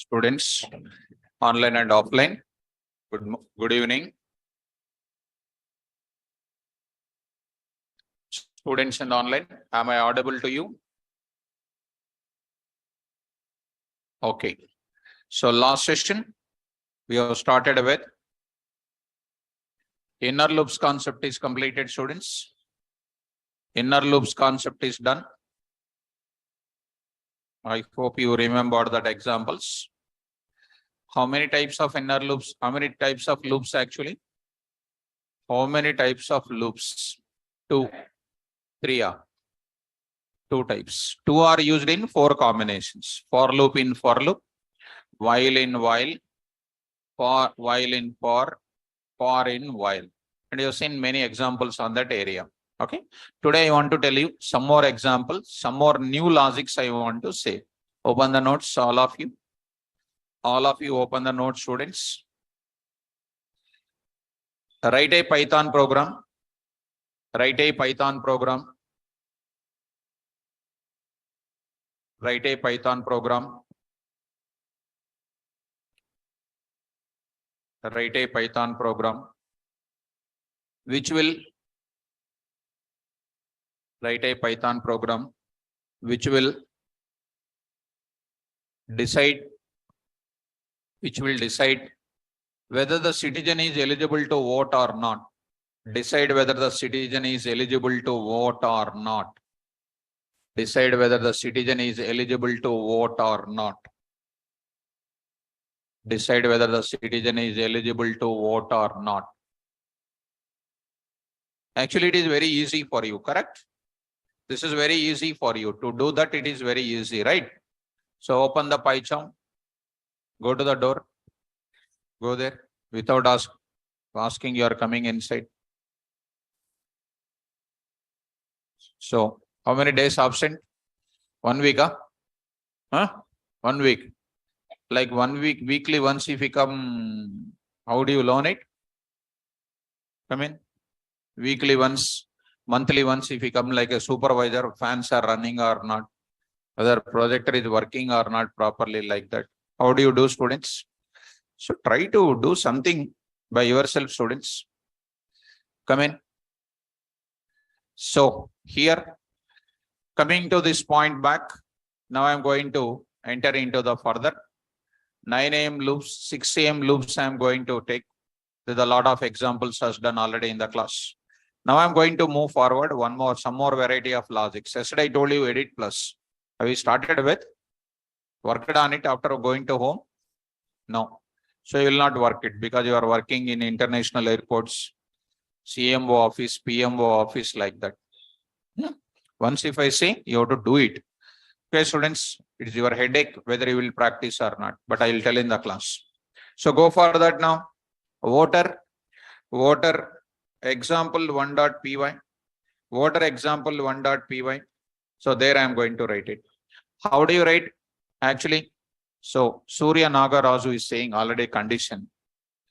Students, online and offline, good evening. Students and online, am I audible to you? Okay. So last session, we have started with inner loops concept is completed, students. Inner loops concept is done. I hope you remember that examples. How many types of inner loops? How many types of loops actually? How many types of loops? 2, 3 are. 2 types. 2 are used in 4 combinations. For loop in for loop, while in while, for while in for in while. And you've seen many examples on that area. Okay. Today I want to tell you some more examples, some more new logics I want to say. Open the notes, all of you. All of you open the notes, students. Write a Python program. Write a Python program. Write a Python program. Write a Python program which will write a Python program which will decide whether the citizen is eligible to vote or not. Decide whether the citizen is eligible to vote or not. Decide whether the citizen is eligible to vote or not. Decide whether the citizen is eligible to vote or not. Actually, it is very easy for you, correct? This is very easy for you. To do that, it is very easy, right? So open the PyCharm, go to the door, go there without asking you are coming inside. So how many days absent? 1 week, huh? 1 week. Like 1 week, weekly once if you come, how do you learn it? Come in. Weekly once, monthly once if you come like a supervisor, fans are running or not, whether projector is working or not properly like that. How do you do, students? So try to do something by yourself, students. Come in. So here, coming to this point back, now I'm going to enter into the further 9 AM loops, 6 AM loops I'm going to take. There's a lot of examples as done already in the class. Now I'm going to move forward some more variety of logics. Yesterday I told you edit plus. Have you started with? Worked on it after going to home? No. So you will not work it because you are working in international airports, CMO office, PMO office like that. Once if I say, you have to do it. Okay, students, it is your headache whether you will practice or not, but I will tell in the class. So go for that now. Voter example 1.py. Voter example 1.py. So there I am going to write it. How do you write? Actually, so Surya Nagarazu is saying already condition.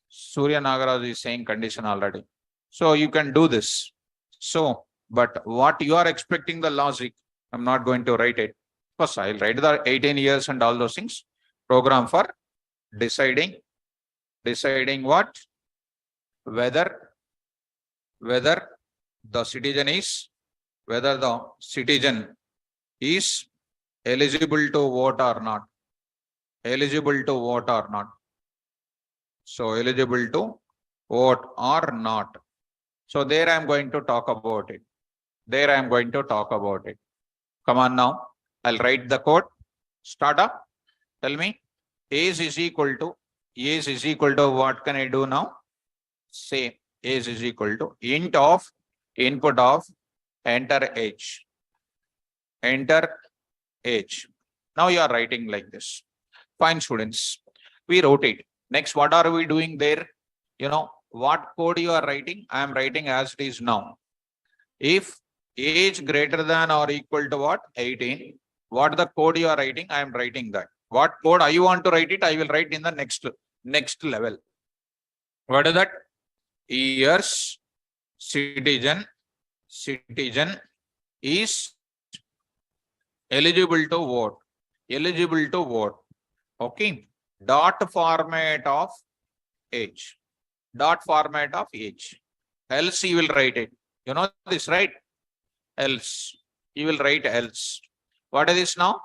Surya Nagarazu is saying condition already. So you can do this. So, but what you are expecting the logic, I'm not going to write it. First, I'll write the 18 years and all those things. Program for deciding what? Whether the citizen is eligible to vote or not. Eligible to vote or not. So eligible to vote or not. So there I am going to talk about it. There I am going to talk about it. Come on now. I'll write the code. Start up. Tell me. Age is equal to what can I do now? Say age is equal to input of enter age. Enter age. Now you are writing like this. Fine, students. We wrote it. Next, what are we doing there? You know, what code you are writing? I am writing as it is now. If age greater than or equal to what? 18. What the code you are writing? I am writing that. What code I want to write it? I will write in the next level. What is that? Years citizen is eligible to vote. Eligible to vote. Okay. dot format of age. Dot format of age. Else you will write it. You know this, right? Else. You will write else. What is this now?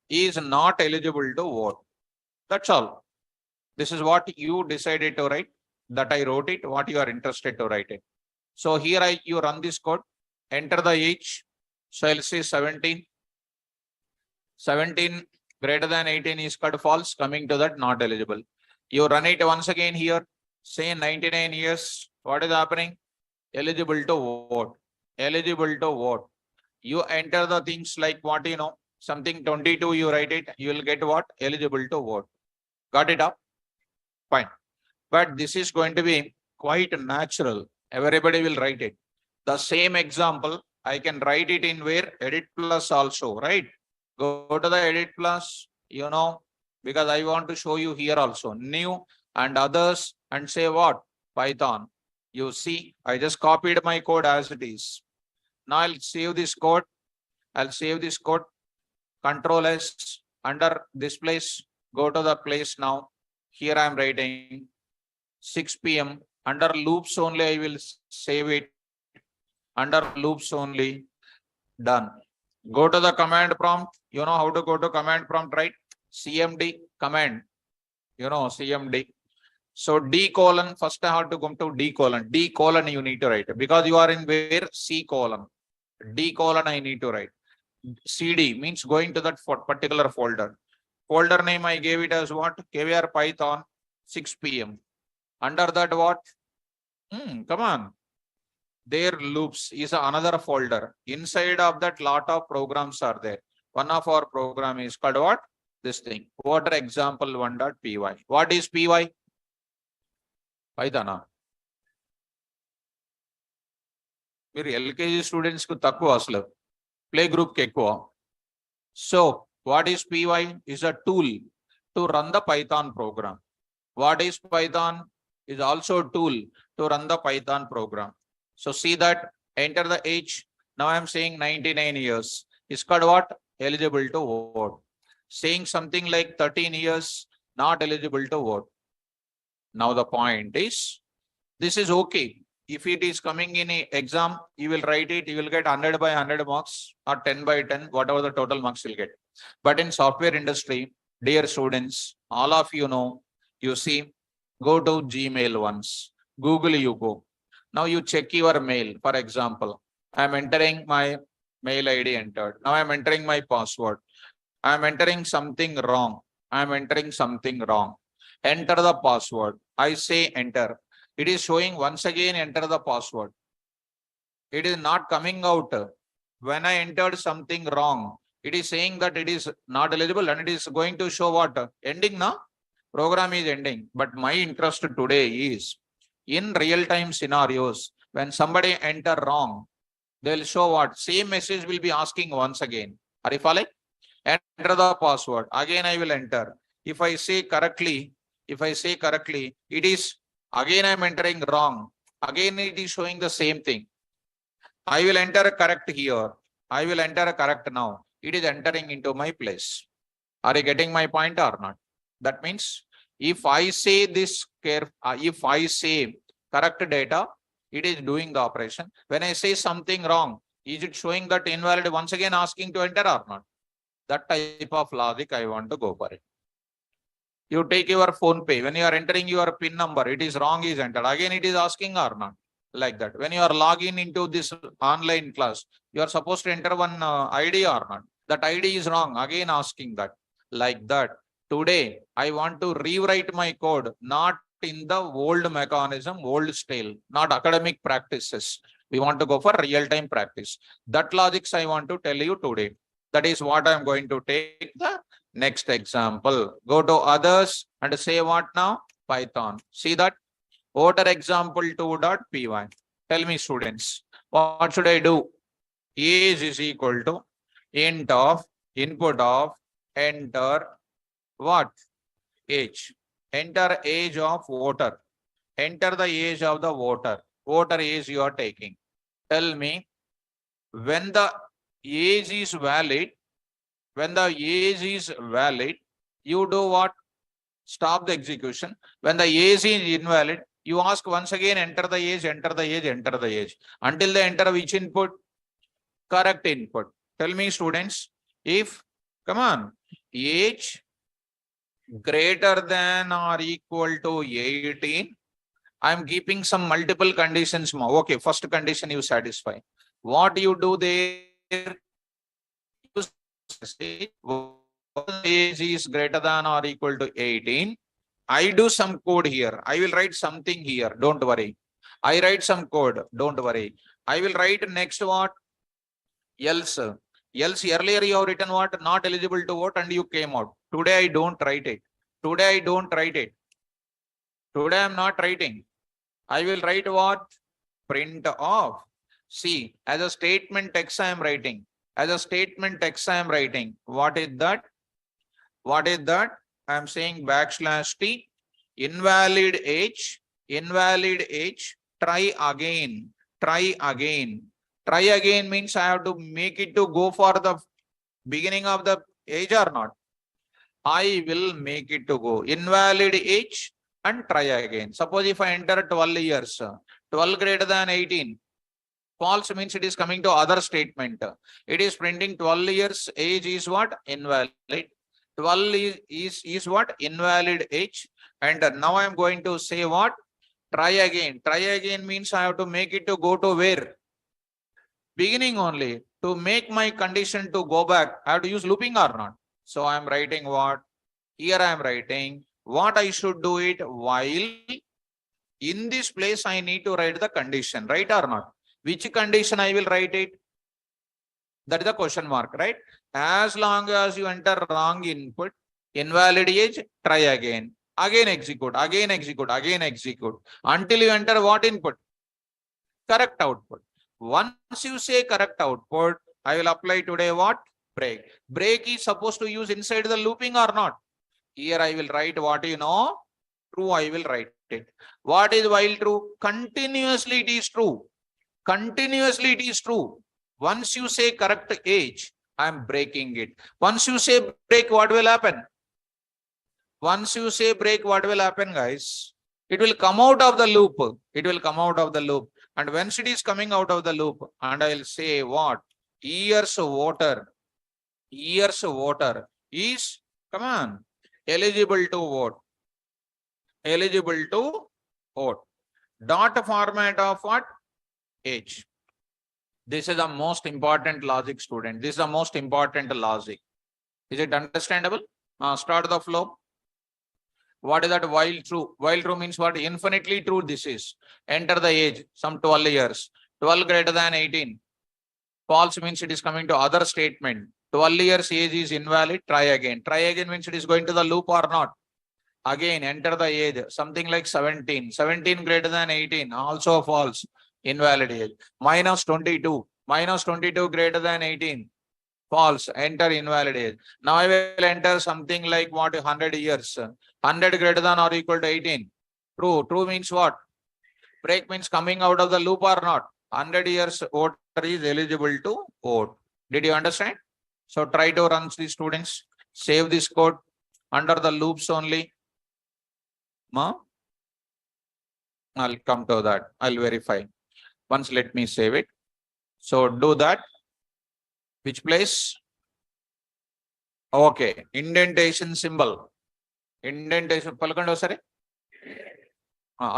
He is not eligible to vote. That's all. This is what you decided to write. That I wrote it. What you are interested to write it. So here you run this code. Enter the age. So I'll say 17. 17 greater than 18 is cut false. Coming to that, not eligible. You run it once again here. Say 99 years. What is happening? Eligible to vote. Eligible to vote. You enter the things like what you know. Something 22, you write it. You will get what? Eligible to vote. Got it up? Fine. But this is going to be quite natural. Everybody will write it. The same example, I can write it in where? Edit plus also, right? Go to the edit plus, you know, because I want to show you here also. New and others and say what? Python. You see, I just copied my code as it is. Now I'll save this code. I'll save this code. Control S under this place. Go to the place now. Here I am writing 6 p.m. Under loops only I will save it. Under loops only. Done. Go to the command prompt. You know how to go to command prompt, right? CMD command. You know CMD. So D colon. First I have to come to D colon. D colon you need to write because you are in where? C colon. D colon I need to write. CD means going to that particular folder. Folder name I gave it as what? KVR Python 6 p.m. Under that what? Come on. Their loops is another folder. Inside of that lot of programs are there. One of our program is called what? This thing. Water example 1.py. What is py? Python. మీరు LKG students కు తక్కువ అసలు play group కి ఎక్కువ. So what is py? Is a tool to run the Python program. What is Python? Is also a tool to run the Python program. So see that, enter the age. Now I am saying 99 years. Is called what? Eligible to vote. Saying something like 13 years, not eligible to vote. Now the point is, this is okay. If it is coming in an exam, you will write it, you will get 100 by 100 marks or 10 by 10, whatever the total marks you'll get. But in software industry, dear students, all of you know, you see, go to Gmail once, Google you go. Now you check your mail. For example, I am entering my mail ID entered. Now I am entering my password. I am entering something wrong. I am entering something wrong. Enter the password. I say enter. It is showing once again enter the password. It is not coming out. When I entered something wrong, it is saying that it is not eligible and it is going to show what? Ending now. Program is ending. But my interest today is in real-time scenarios, when somebody enter wrong, they will show what? Same message will be asking once again. Are you following? Enter the password. Again, I will enter. If I say correctly, it is again I am entering wrong. Again, it is showing the same thing. I will enter a correct here. I will enter a correct now. It is entering into my place. Are you getting my point or not? That means if I say this if I say correct data, it is doing the operation. When I say something wrong, is it showing that invalid once again asking to enter or not? That type of logic I want to go for it. You take your phone pay. When you are entering your PIN number, it is wrong is entered. Again, it is asking or not? Like that. When you are logging into this online class, you are supposed to enter one ID or not? That ID is wrong. Again, asking that. Like that. Today, I want to rewrite my code, not in the old mechanism, old style, not academic practices. We want to go for real-time practice. That logics I want to tell you today. That is what I am going to take the next example. Go to others and say what now? Python. See that? Voter example 2.py. Tell me students, what should I do? Age is equal to int of input of enter what? Age. Enter age of voter. Enter the age of the voter. Voter age you are taking. Tell me, when the age is valid, you do what? Stop the execution. When the age is invalid, you ask once again, enter the age, enter the age, enter the age. Until they enter which input? Correct input. Tell me, students, if, come on, age greater than or equal to 18, I am keeping some multiple conditions. Okay, first condition you satisfy. What you do there? You say age is greater than or equal to 18. I do some code here. I will write something here. Don't worry. I write some code. Don't worry. I will write next what? Else. Else earlier you have written what? Not eligible to vote and you came out. Today I don't write it. Today I don't write it. Today I am not writing. I will write what? Print off. See, as a statement text I am writing. As a statement text I am writing. What is that? What is that? I am saying \t, invalid age, try again, try again. Try again means I have to make it to go for the beginning of the age or not. I will make it to go. Invalid age and try again. Suppose if I enter 12 years, 12 greater than 18. False means it is coming to other statement. It is printing 12 years age is what? Invalid. 12 is what? Invalid age. And now I am going to say what? Try again. Try again means I have to make it to go to where? Beginning only. To make my condition to go back, I have to use looping or not. So I am writing what? Here I am writing what I should do it while in this place I need to write the condition, right or not? Which condition I will write it? That is the question mark, right? As long as you enter wrong input, invalid age, try again. Again execute, again execute, again execute. Until you enter what input? Correct output. Once you say correct output, I will apply today what? Break. Break is supposed to use inside the looping or not? Here I will write what you know. True, I will write it. What is while true? Continuously it is true. Continuously it is true. Once you say correct age, I am breaking it. Once you say break, what will happen? Once you say break, what will happen, guys? It will come out of the loop. It will come out of the loop. And once it is coming out of the loop, and I will say what? Years water is, come on, eligible to vote. Eligible to vote. Dot format of what? Age. This is the most important logic, student. This is the most important logic. Is it understandable? Start the flow. What is that while true? While true means what? Infinitely true this is. Enter the age, some 12 years. 12 greater than 18. False means it is coming to other statement. 12 years age is invalid. Try again. Try again means it is going to the loop or not. Again, enter the age. Something like 17. 17 greater than 18. Also false. Invalid age. Minus 22. Minus 22 greater than 18. False. Enter invalid age. Now I will enter something like what? 100 years. 100 greater than or equal to 18. True. True means what? Break means coming out of the loop or not. 100 years voter is eligible to vote. Did you understand? So try to run these students. Save this code under the loops only. I'll come to that. I'll verify. Once let me save it. So do that. Which place? Okay. Indentation symbol. Indentation. పలకండి ఒకసారి.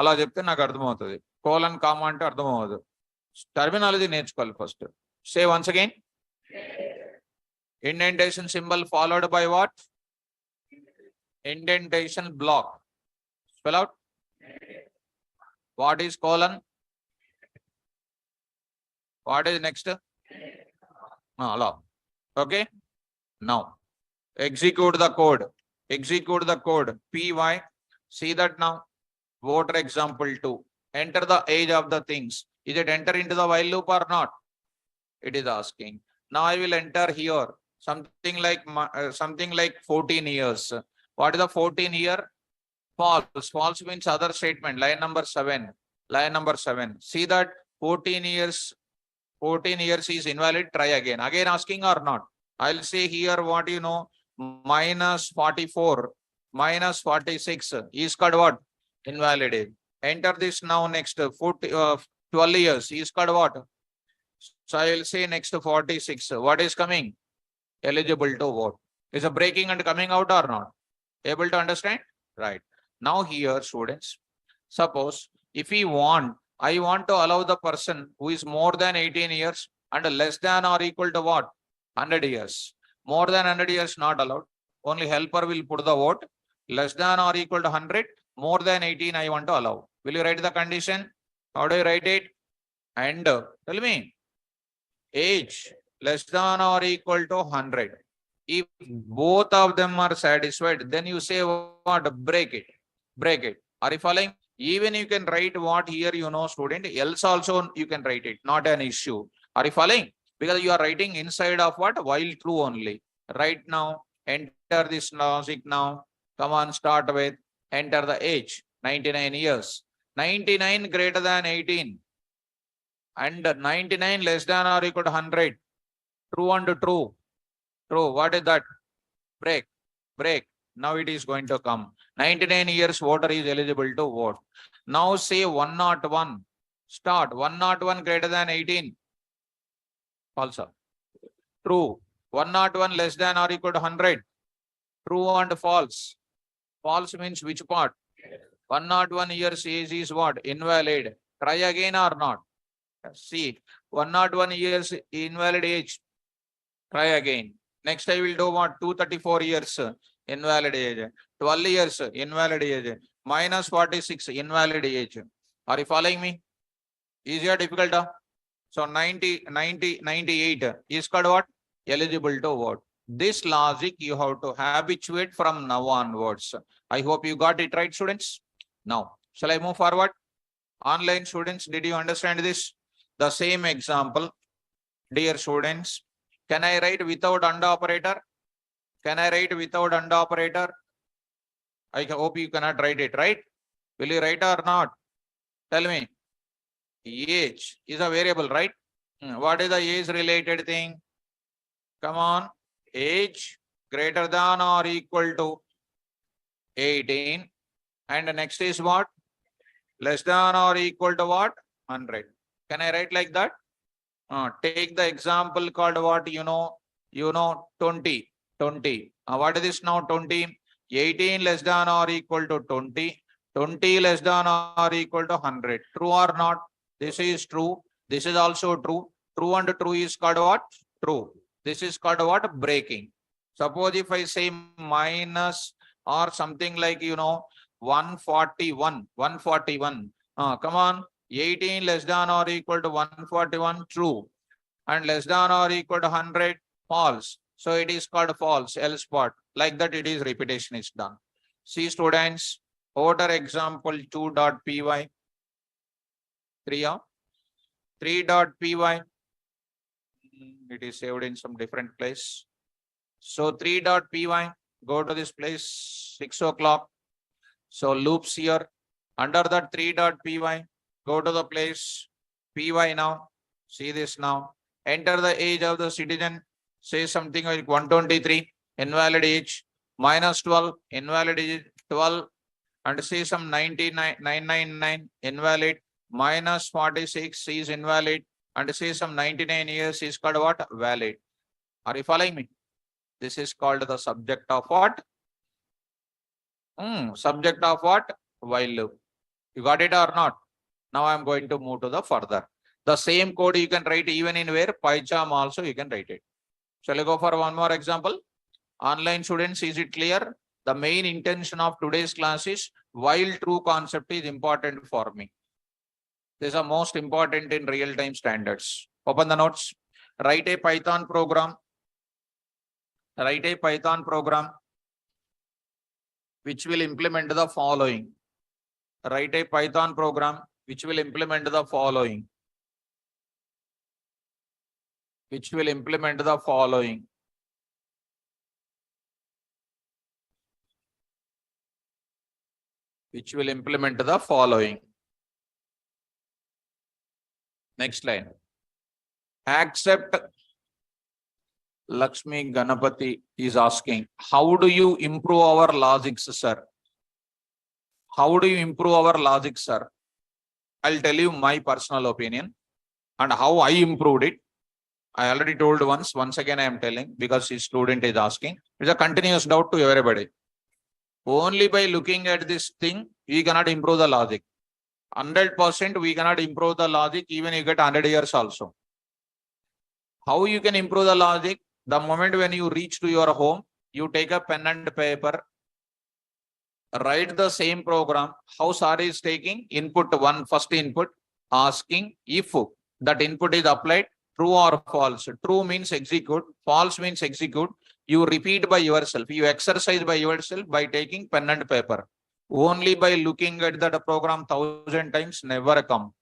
అలా చెప్తే నాకు అర్థమవుతుంది. Colon comma అంటే అర్థమవుతుంది. Terminology నేర్చుకోవాలి first. Say once again. Indentation symbol followed by what? Indentation block. Spell out. What is colon? What is next? Allow. Okay. Now execute the code. Execute the code. Py. See that now. Voter example 2. Enter the age of the things. Is it enter into the while loop or not? It is asking. Now I will enter here something like 14 years. What is the 14 year? False. False means other statement. Line number 7. Line number 7. See that 14 years. 14 years is invalid. Try again. Again asking or not? I'll say here what you know. Minus 44. minus 46 is called what? Invalid age. Enter this now next 12 years is called what? So I will say next 46. What is coming? Eligible to vote. Is a breaking and coming out or not? Able to understand? Right. Now here, students, suppose if I want to allow the person who is more than 18 years and less than or equal to what? 100 years. More than 100 years not allowed. Only helper will put the vote. Less than or equal to 100. More than 18 I want to allow. Will you write the condition? How do you write it? And tell me. Age less than or equal to 100. If both of them are satisfied, then you say what? Break it. Break it. Are you following? Even you can write what here, student, else also you can write it. Not an issue. Are you following? Because you are writing inside of what? While true only. Right now, enter this logic now. Come on, start with. Enter the age. 99 years. 99 greater than 18. And 99 less than or equal to 100. True and true. True. What is that? Break. Break. Now it is going to come. 99 years voter is eligible to vote. Now say 101. Start. 101 greater than 18. False. True. 101 less than or equal to 100. True and false. False means which part? 101 years age is what? Invalid. Try again or not? See. 101 years invalid age. Try again. Next I will do what? 234 years invalid age. 12 years invalid age. Minus 46 invalid age. Are you following me? Easy or difficult? So 98 is called what? Eligible to vote. This logic you have to habituate from now onwards. I hope you got it right, students. Now, shall I move forward? Online students, did you understand this? The same example. Dear students, can I write without and operator? Can I write without and operator? I hope you cannot write it, right? Will you write or not? Tell me. Age is a variable, right? What is the age related thing? Come on. Age greater than or equal to 18. And the next is what? Less than or equal to what? 100. Can I write like that? Take the example called what? 20. 20. What is this now? 20. 18 less than or equal to 20. 20 less than or equal to 100. True or not? This is true. This is also true. True and true is called what? True. This is called what? Breaking. Suppose if I say minus or something like, 141. 141. Come on. 18 less than or equal to 141. True. And less than or equal to 100. False. So it is called false. Else part. Like that it is repetition is done. See students. Order example 2.py. 3.py. It is saved in some different place. So 3.py. Go to this place. 6 o'clock. So loops here. Under that 3.py. Go to the place. Py now. See this now. Enter the age of the citizen. Say something like 123. Invalid age. Minus 12. Invalid age 12. And say some 999. Invalid. Minus 46 is invalid. And say some 99 years is called what? Valid. Are you following me? This is called the subject of what? Subject of what? While loop. You got it or not? Now I am going to move to the further. The same code you can write even in where? PyCharm also you can write it. Shall I go for one more example? Online students, is it clear? The main intention of today's class is while true concept is important for me. These are most important in real-time standards. Open the notes. Write a Python program. Write a Python program which will implement the following. Write a Python program which will implement the following. Which will implement the following. Which will implement the following. Next line. Accept Lakshmi Ganapati is asking, how do you improve our logics, sir? How do you improve our logic, sir? I'll tell you my personal opinion and how I improved it. I already told once again I am telling because his student is asking. It's a continuous doubt to everybody. Only by looking at this thing, we cannot improve the logic. 100% we cannot improve the logic even you get 100 years also. How you can improve the logic? The moment when you reach to your home, you take a pen and paper, write the same program. How sir is taking input one, first input, asking if that input is applied, true or false. True means execute, false means execute. You repeat by yourself. You exercise by yourself by taking pen and paper. Only by looking at that program 1000 times never come.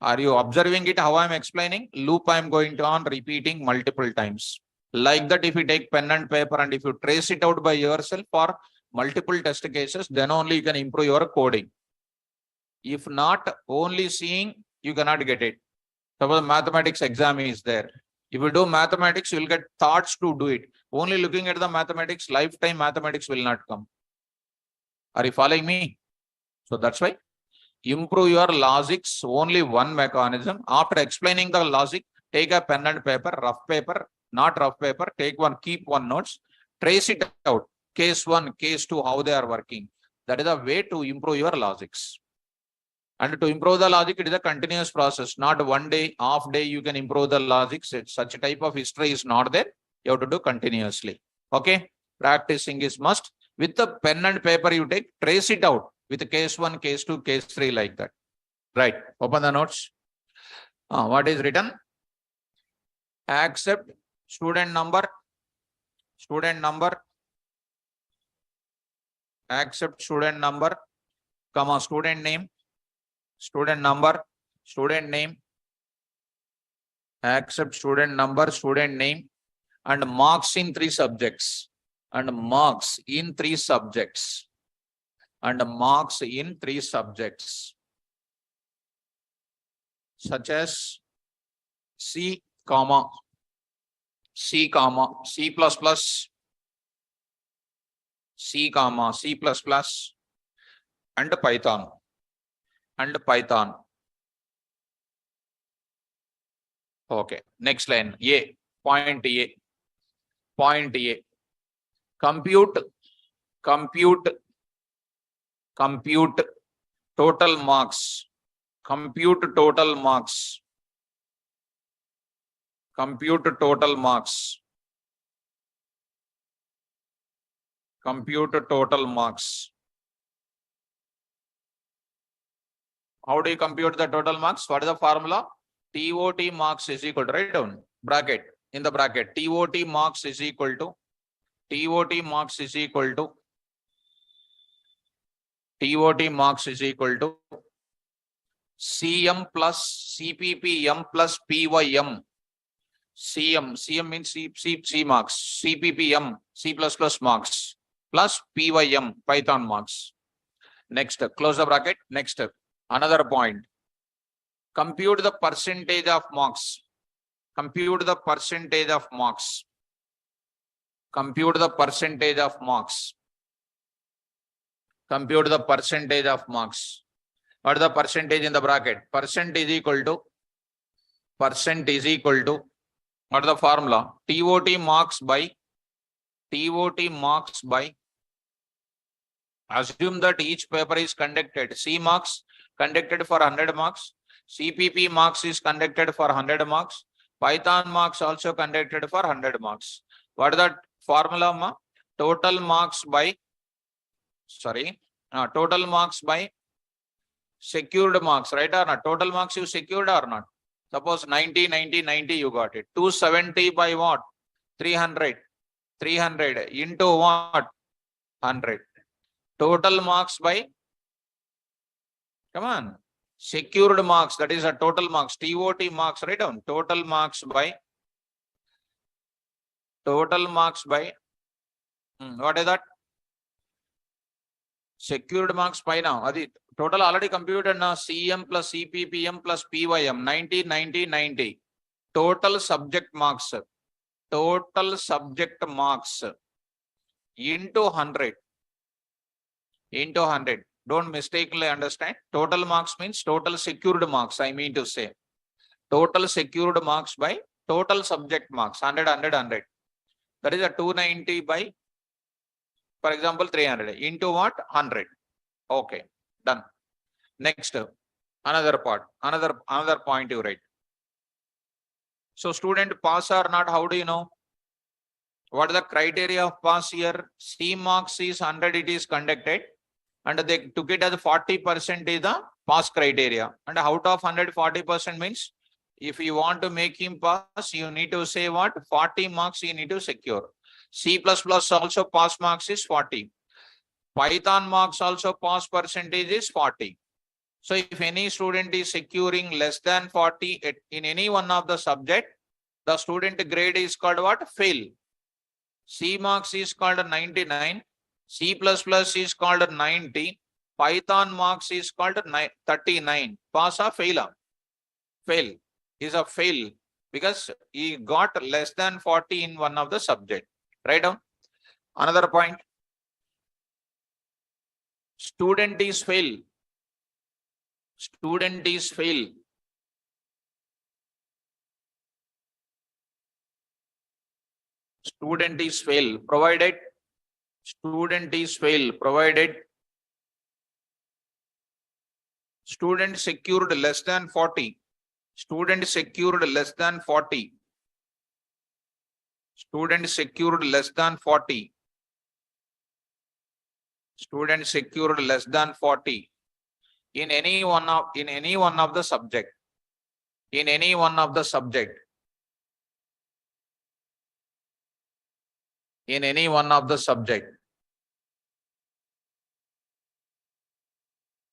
Are you observing it? How I am explaining? Loop I am going on repeating multiple times. Like that, if you take pen and paper and if you trace it out by yourself for multiple test cases, then only you can improve your coding. If not, only seeing, you cannot get it. Suppose mathematics exam is there. If you do mathematics, you will get thoughts to do it. Only looking at the mathematics, lifetime mathematics will not come. Are you following me? So that's why improve your logics, only one mechanism. After explaining the logic, take a pen and paper, rough paper, not rough paper, take one, keep one notes, trace it out. Case 1, case 2, how they are working. That is a way to improve your logics. And to improve the logic, it is a continuous process. Not one day, half day, you can improve the logic. Such a type of history is not there. You have to do continuously. Okay? Practicing is must. With the pen and paper you take, trace it out with case 1, case 2, case 3 like that. Right. Open the notes. What is written? Accept student number. Accept student number, comma, student name, student number, student name, accept student number, student name, and marks in 3 subjects. And marks in 3 subjects. And marks in 3 subjects. Such as C, comma, C, comma, C++, C, comma, C++, and Python. And Python. Okay. Next line. A. Point A. Point A. Compute total marks. Compute total marks. Compute total marks. Compute total marks. How do you compute the total marks? What is the formula? TOT marks is equal to, write down, bracket, in the bracket, TOT marks is equal to, TOT marks is equal to, TOT marks is equal to CM plus CPPM plus PYM. CM means C marks, CPPM, C++ marks, plus PYM, Python marks. Next, close the bracket. Next, another point. Compute the percentage of marks. Compute the percentage of marks. Compute the percentage of marks. Compute the percentage of marks. What is the percentage in the bracket? Percent is equal to, what is the formula? TOT marks by, assume that each paper is conducted. C marks conducted for 100 marks. CPP marks is conducted for 100 marks. Python marks also conducted for 100 marks. What is that formula, ma? Total marks by, total marks by secured marks, right or not? Total marks you secured or not? Suppose 90, 90, 90 you got it. 270 by what? 300. 300 into what? 100. Total marks by, come on, secured marks, that is a total marks, TOT marks, write down, total marks by, what is that? Secured marks by now, Adi, total already computed now, CM plus CPPM plus PYM, 90, 90, 90. Total subject marks, total subject marks into 100. Into 100. Don't mistakenly understand. Total marks means total secured marks, I mean to say. Total secured marks by total subject marks, 100, 100, 100. That is a 290 by, for example, 300 into what? 100. Okay, done. Next, another part, another point you write. So student pass or not, how do you know? What is the criteria of pass here? C marks is 100, it is conducted, and they took it as 40% is the pass criteria. And out of 100, 40% means if you want to make him pass, you need to say what? 40 marks you need to secure. C++ also pass marks is 40. Python marks also pass percentage is 40. So if any student is securing less than 40 in any one of the subject, the student grade is called what? Fail. C marks is called 99. C++ is called 90. Python marks is called 39. Pass or fail? Fail. Is a fail because he got less than 40 in one of the subject. Write down. Another point. Student is fail. Student is fail. Student is fail provided. Student is fail provided. Student secured less than 40. Student secured less than 40. Student secured less than 40. Student secured less than 40 in any one of the subject. In any one of the subject. In any one of the subject.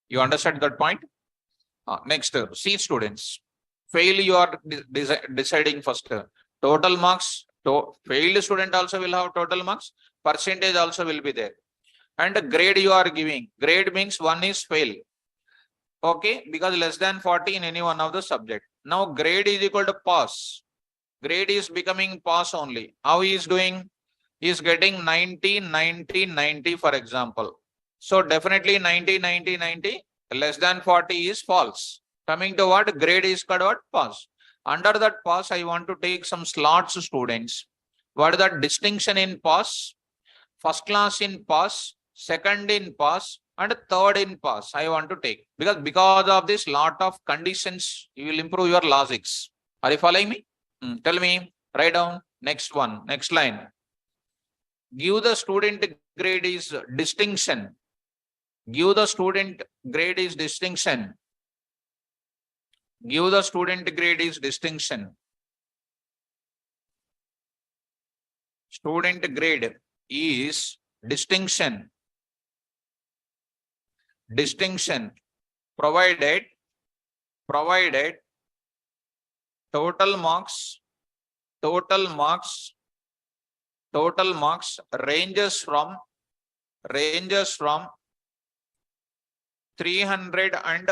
You understand that point? Next, C students. Fail you are deciding first. Total marks. Failed student also will have total marks. Percentage also will be there. And grade you are giving. Grade means one is fail. Okay, because less than 40 in any one of the subject. Now grade is equal to pass. Grade is becoming pass only. How he is doing? He is getting 90, 90, 90 for example. So definitely 90, 90, 90. Less than 40 is false. Coming to what? Grade is called what? Pass. Under that pass, I want to take some slots students. What is that distinction in pass? First class in pass, second in pass, and third in pass. I want to take because of this lot of conditions, you will improve your logics. Are you following me? Tell me. Write down. Next one. Next line. Give the student grade is distinction. Give the student grade is distinction. Give the student grade is distinction. Student grade is distinction. Distinction provided total marks ranges from 300 and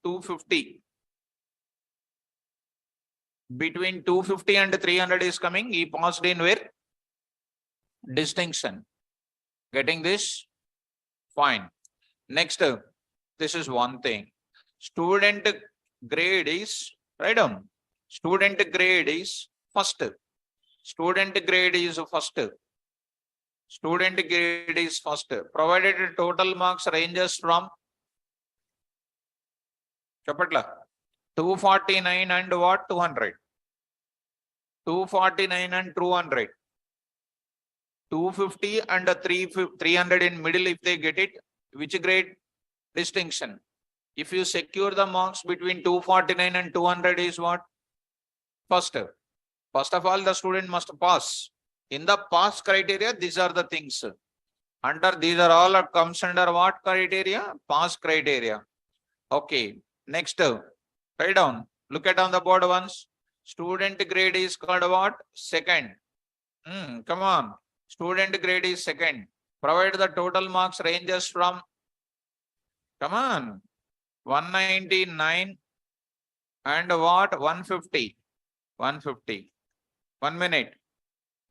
250. Between 250 and 300 is coming. He passed in where? Distinction. Getting this? Fine. Next, this is one thing. Student grade is, write down. Student grade is first. Student grade is first. Student grade is first. Provided total marks ranges from 249 and what? 200. 249 and 200. 250 and 300 in middle if they get it. Which grade? Distinction. If you secure the marks between 249 and 200 is what? First. First of all, the student must pass. In the pass criteria, these are the things. These are all comes under what criteria? Pass criteria. Okay. Next, write down. Look at on the board once. Student grade is called what? Second. Come on. Student grade is second. Provide the total marks ranges from, come on, 199 and what? 150. 150. 1 minute.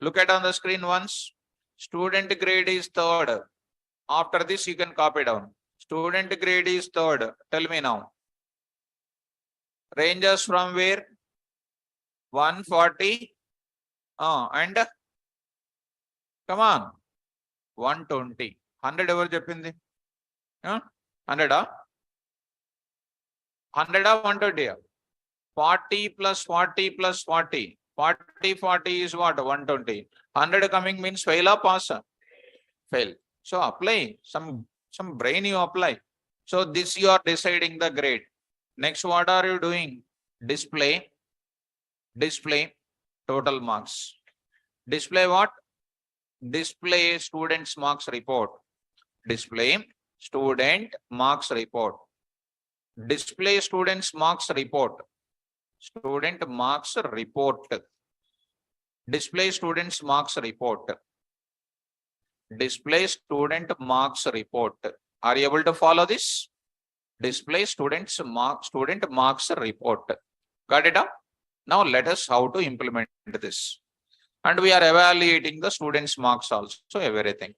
Look at on the screen once. Student grade is third. After this, you can copy down. Student grade is third. Tell me now. Ranges from where? 140. And come on. 120. 100 ever చెప్పింది? 100 100 120. 40 plus 40 plus 40. 40 is what? 120. 100 coming means fail or pass? Fail. So apply some brain you apply. So this you are deciding the grade. Next, what are you doing? Display total marks. Display what? Display students marks report. Display student marks report. Display students marks report. Student marks report. Display students marks report. Display student marks report. Are you able to follow this? Display student marks report. Got it up? Now let us how to implement this. And we are evaluating the students marks also. So everything.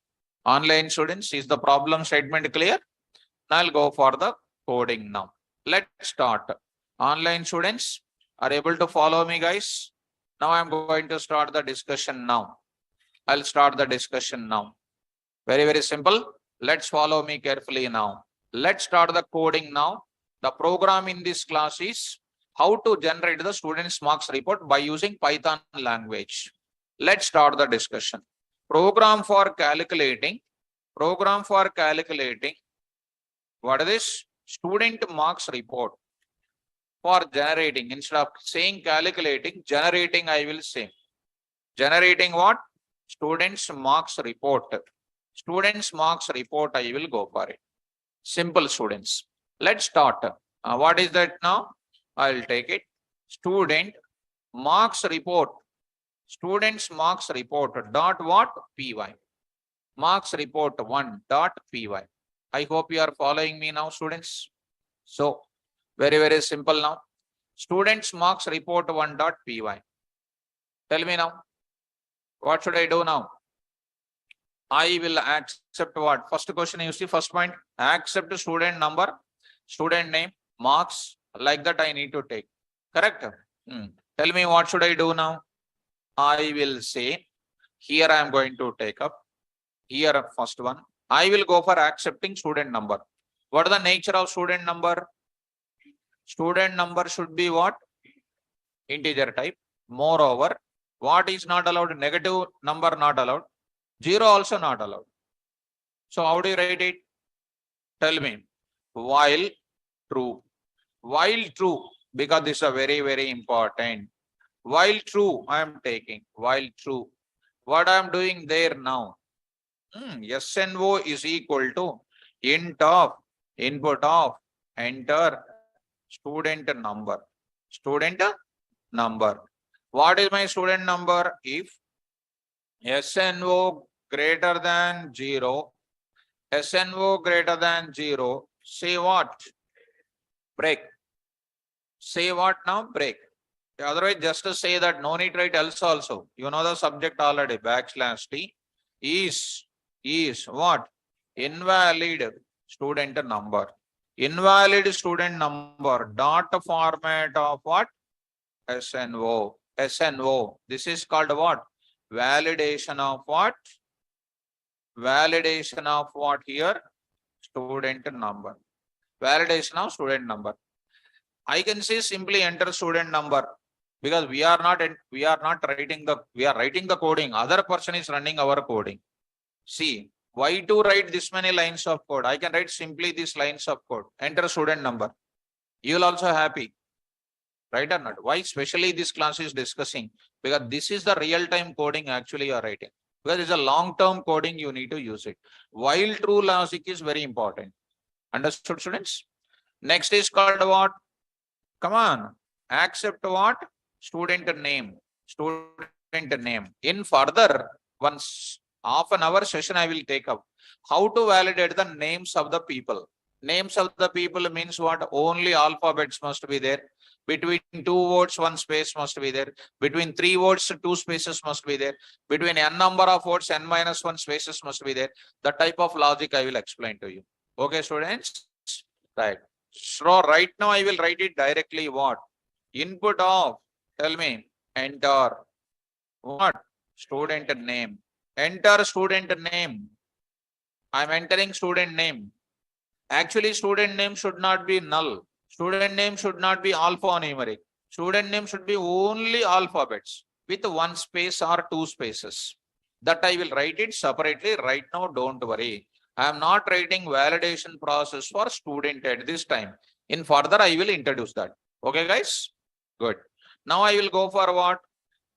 Online students, is the problem statement clear? Now I'll go for the coding now. Let's start. Online students are able to follow me, guys? Now I'm going to start the discussion now. I'll start the discussion now. Very, very simple. Let's follow me carefully now. Let's start the coding now. The program in this class is how to generate the students marks report by using Python language. Let's start the discussion. Program for calculating. What is this? Student marks report. For generating, instead of saying calculating, generating I will say. Generating what? Students marks report. Students marks report I will go for it. Simple, students. Let's start. What is that now? I'll take it. Student marks report. Students marks report dot what? Py. Marks report 1 dot py. I hope you are following me now, students. So very, very simple now. Students marks report 1 dot py. Tell me now. What should I do now? I will accept what? First question you see, first point. Accept student number, student name, marks. Like that I need to take. Correct? Tell me what should I do now? I will say, here I am going to take up. Here first one. I will go for accepting student number. What is the nature of student number? Student number should be what? Integer type. Moreover, what is not allowed? Negative number not allowed. 0 also not allowed. So how do you write it? Tell me. While true. While true. Because this is a very, very important. While true, I am taking. While true. What I am doing there now? SNO is equal to int of input of enter student number. Student number. What is my student number? If SNO greater than 0, SNO greater than 0, say what? Break. Say what now? Break. Otherwise, just to say that no need write else also. You know the subject already. \t is what? Invalid student number. Invalid student number dot format of what? SNO. SNO. This is called what? Validation of what? Validation of what here? Student number. Validation of student number. I can say simply enter student number because we are writing the coding. Other person is running our coding. See, why to write this many lines of code? I can write simply these lines of code. Enter student number. You will also happy. Right or not? Why especially this class is discussing? Because this is the real-time coding actually you are writing. Because it's a long-term coding, you need to use it. While true logic is very important. Understood, students? Next is called what? Come on. Accept what? Student name. Student name. In further, once half an hour session I will take up. How to validate the names of the people. Names of the people means what? Only alphabets must be there. Between two words, one space must be there. Between three words, two spaces must be there. Between n number of words, n minus one spaces must be there. The type of logic I will explain to you. Okay, students? Right. So right now I will write it directly. What? Input of, tell me, enter. What? Student name. Enter student name. I'm entering student name. Actually, student name should not be null. Student name should not be alphanumeric. Student name should be only alphabets with one space or two spaces. That I will write it separately. Right now, don't worry. I am not writing validation process for student at this time. In further, I will introduce that. Okay, guys? Good. Now I will go for what?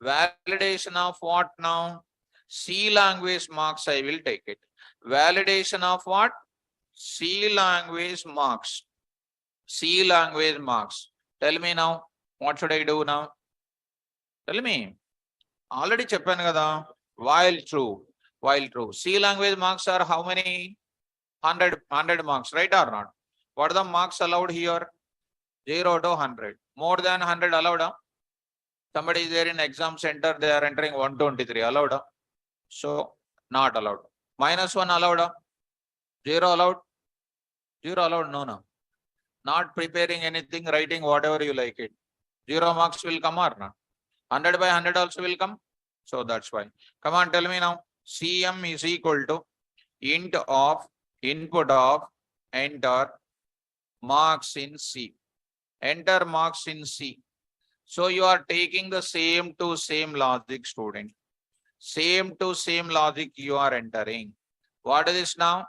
Validation of what now? C language marks I will take it. Validation of what? C language marks. C language marks. Tell me now. What should I do now? Tell me. Already cheppanu kada. While true. While true. C language marks are how many? 100 marks, right or not? What are the marks allowed here? 0 to 100. More than 100 allowed? Huh? Somebody is there in exam center, they are entering 123. Allowed? Huh? So, not allowed. -1 allowed? Huh? 0 allowed? 0 allowed? No. Not preparing anything, writing whatever you like it. 0 marks will come or not? 100 by 100 also will come. So that's why. Come on, tell me now. CM is equal to int of input of enter marks in C. Enter marks in C. So you are taking the same to same logic, student. Same to same logic you are entering. What is this now?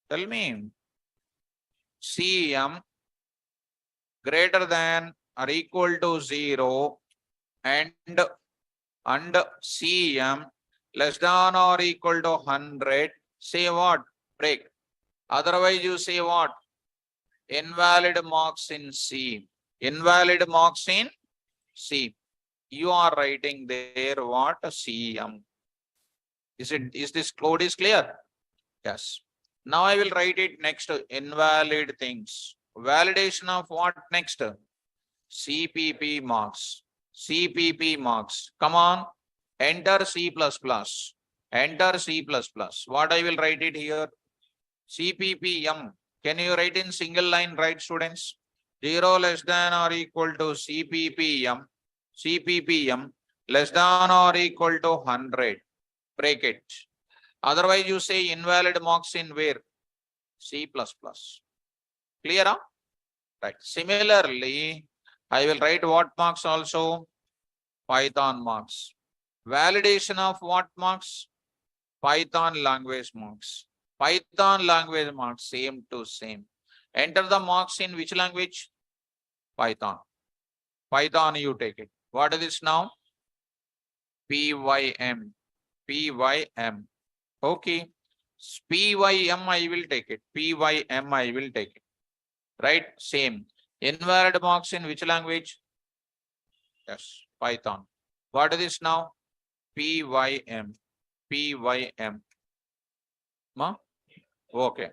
Tell me. CM greater than or equal to 0 and CM less than or equal to 100. Say what? Break. Otherwise you say what? Invalid marks in C. Invalid marks in C. You are writing there what? CM. Is this code is clear? Yes. Now I will write it next. Invalid things. Validation of what next? CPP marks. CPP marks. Come on. Enter C++. Enter C++. What I will write it here? CPPM. Can you write in single line, right, students? 0 less than or equal to CPPM. CPPM less than or equal to 100. Break it. Otherwise, you say invalid marks in where? C++. Clear? Huh? Right. Similarly, I will write what marks also? Python marks. Validation of what marks? Python language marks. Python language marks, same to same. Enter the marks in which language? Python. Python, you take it. What is this now? PYM. PYM. Okay. PYM, I will take it. PYM, I will take it. Right? Same. Invalid marks in which language? Yes, Python. What is this now? PYM. PYM. Ma? Okay.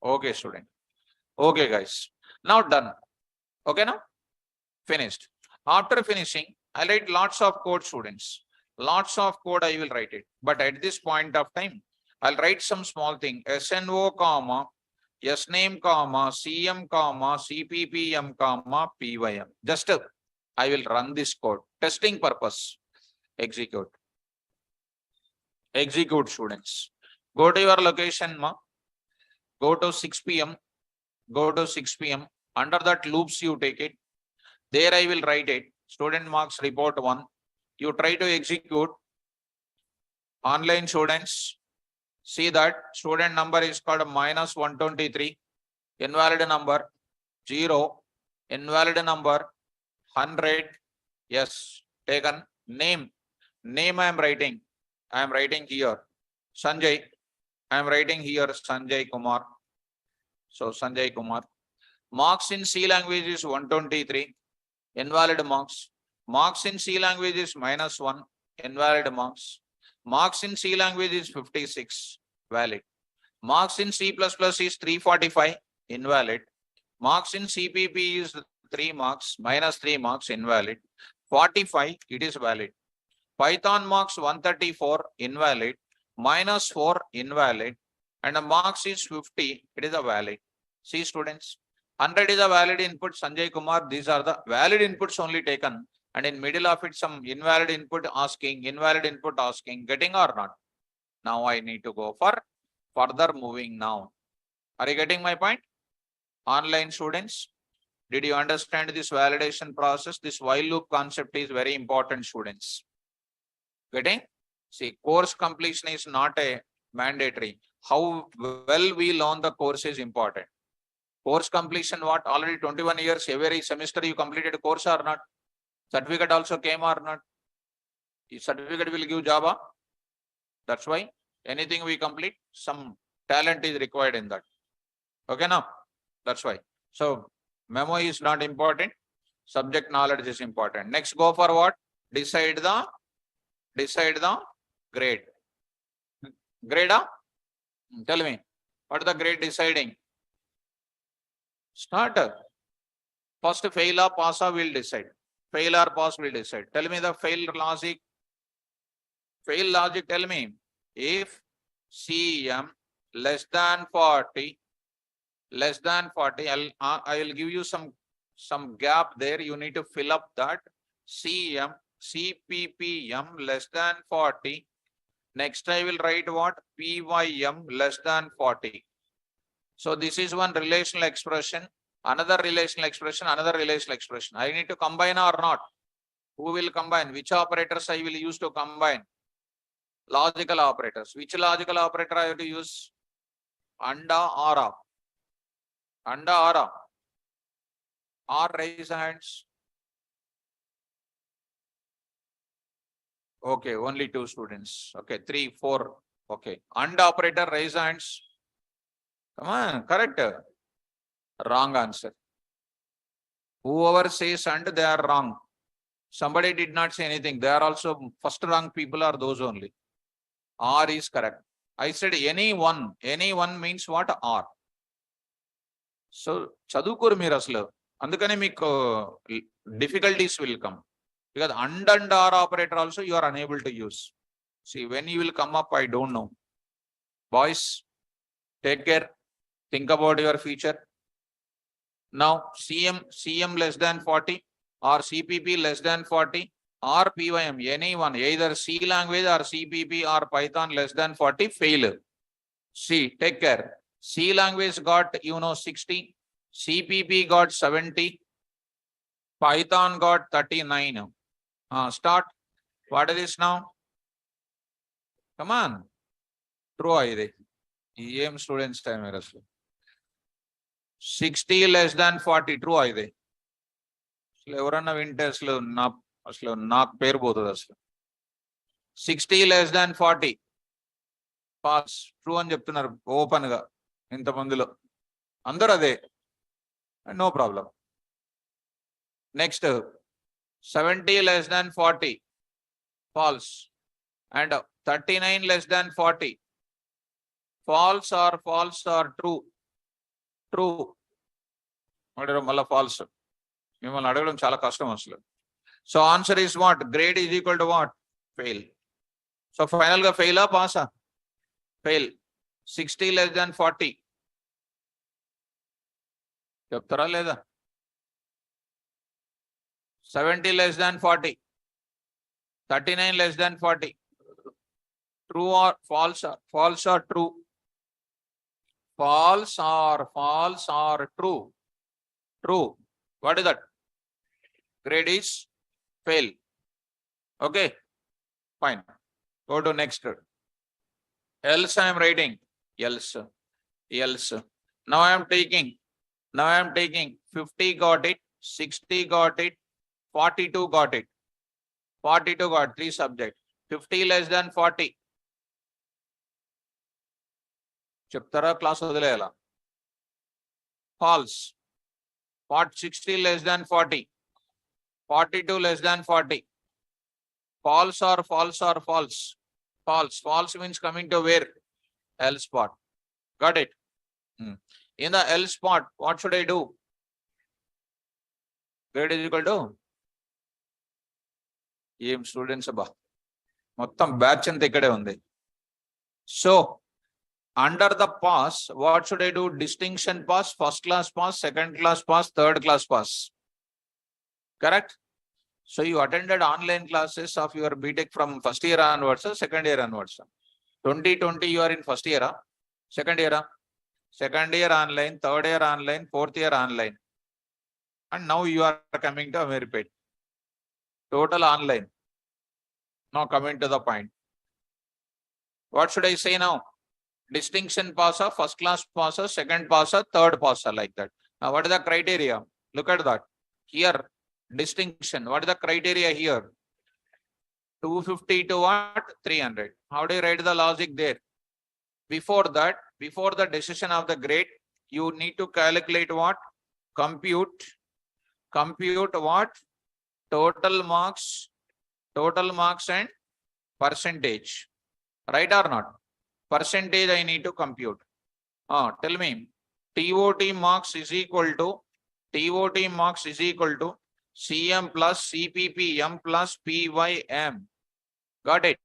Okay, student. Okay, guys. Now done. Okay, now? Finished. After finishing, I write lots of code, students. Lots of code I will write it. But at this point of time, I'll write some small thing. SNO, comma, SNAME, comma, CM, comma, CPPM, comma, PYM. Just I will run this code. Testing purpose. Execute. Execute, students. Go to your location, ma. Go to 6 p.m. Go to 6 p.m. Under that loops, you take it. There I will write it. Student marks report 1. You try to execute. Online students. See that student number is called -123. Invalid number 0. Invalid number 100. Yes. Taken. Name. Name I am writing. I am writing here. Sanjay. I am writing here Sanjay Kumar. So Sanjay Kumar. Marks in C language is 123. Invalid marks. Marks in C language is -1. Invalid marks. Marks in C language is 56. Valid. Marks in C++ is 345. Invalid. Marks in CPP is 3 marks, minus 3 marks, invalid. 45, it is valid. Python marks 134, invalid. Minus 4, invalid. And the marks is 50, it is a valid. See students, 100 is a valid input, Sanjay Kumar. These are the valid inputs only taken. And in middle of it, some invalid input asking, getting or not? Now I need to go for further moving now. Are you getting my point? Online students, did you understand this validation process? This while loop concept is very important, students. Getting? See, course completion is not a mandatory. How well we learn the course is important. Course completion, what? Already 21 years, every semester you completed a course or not? Certificate also came or not? Certificate will give Java. That's why anything we complete, some talent is required in that. Okay, now that's why. So memo is not important. Subject knowledge is important. Next, go for what? Decide the grade. Grade? Tell me, what is the grade deciding? Start. First, fail or pass will decide. Fail or pass will decide. Tell me the fail logic. Fail logic, tell me. If CM less than 40, I will give you some gap there. You need to fill up that. CPPM less than 40. Next, I will write what? PYM less than 40. So this is one relational expression, another relational expression, another relational expression. I need to combine or not? Who will combine? Which operators I will use to combine? Logical operators. Which logical operator I have to use? Anda or up? Anda or up? Or raise hands? Okay, only 2 students. Okay, 3, 4. Okay. And operator, raise hands. Come on, correct. Wrong answer. Whoever says and, they are wrong. Somebody did not say anything. They are also first wrong people are those only. R is correct. I said any one. Any one means what? R. So, chadukur meer aslu. Andukane meeku difficulties will come. Because and R operator also you are unable to use. See, when you will come up, I don't know. Boys, take care. Think about your future. Now, CM less than 40 or CPP less than 40 or PYM, anyone, either C language or CPP or Python less than 40, fail. See, take care. C language got, 60. CPP got 70. Python got 39. Start. What is this now? Come on. True aide. EM students time. 60 less than 40. True aide. ఎవరన్నా వింటే అసలు నాకు పేరు పోతుంది అసలు. 60 less than 40. Pass. True అని చెప్తున్నారు open గా ఇంతమందిలో. అందరూ అదే. No problem. Next 70 less than 40. False. And 39 less than 40. False or true? True. మళ్ళీ false. మిమ్మల్ని అడగడం చాలా కష్టం అసలు. So answer is what? Grade is equal to what? Fail. So final గా ఫెయిలా పాసా? ఫెయిల్. 60 less than 40 చెప్తారా లేదా? 70 less than 40. 39 less than 40. True or false? False or true? False or true? True. What is that? Grade is fail. Okay, fine. Go to next. Else I am writing. Else. Now I am taking 50 got it, 60 got it, 42 got it. 42 got 3 subject. 50 less than 40. చెప్తారా class వదిలేయాలా? False. 60 less than 40. 42 less than 40. False or false or false? False. False means coming to where? Else part. Got it? In the else part, what should I do? Grade is equal to ఏం students అబ్బా మొత్తం batch అంతా ఇక్కడే ఉంది. So under the pass, what should I do? Distinction pass, first class pass, second class pass, third class pass. Correct? So you attended online classes of your BTech from first year onwards or second year onwards. 2020 you are in first year, second year, second year online, third year online, fourth year online. And now you are coming to Ameripet. Total online. Now coming to the point. What should I say now? Distinction passer, first class passer, second passer, third passer, like that. Now what is the criteria? Look at that. Here, distinction. What is the criteria here? 250 to what? 300. How do you write the logic there? Before that, before the decision of the grade, you need to calculate what? Compute what? Total marks and percentage. Right or not? Percentage I need to compute. Tell me, TOT marks is equal to CM plus CPP M plus PYM. Got it?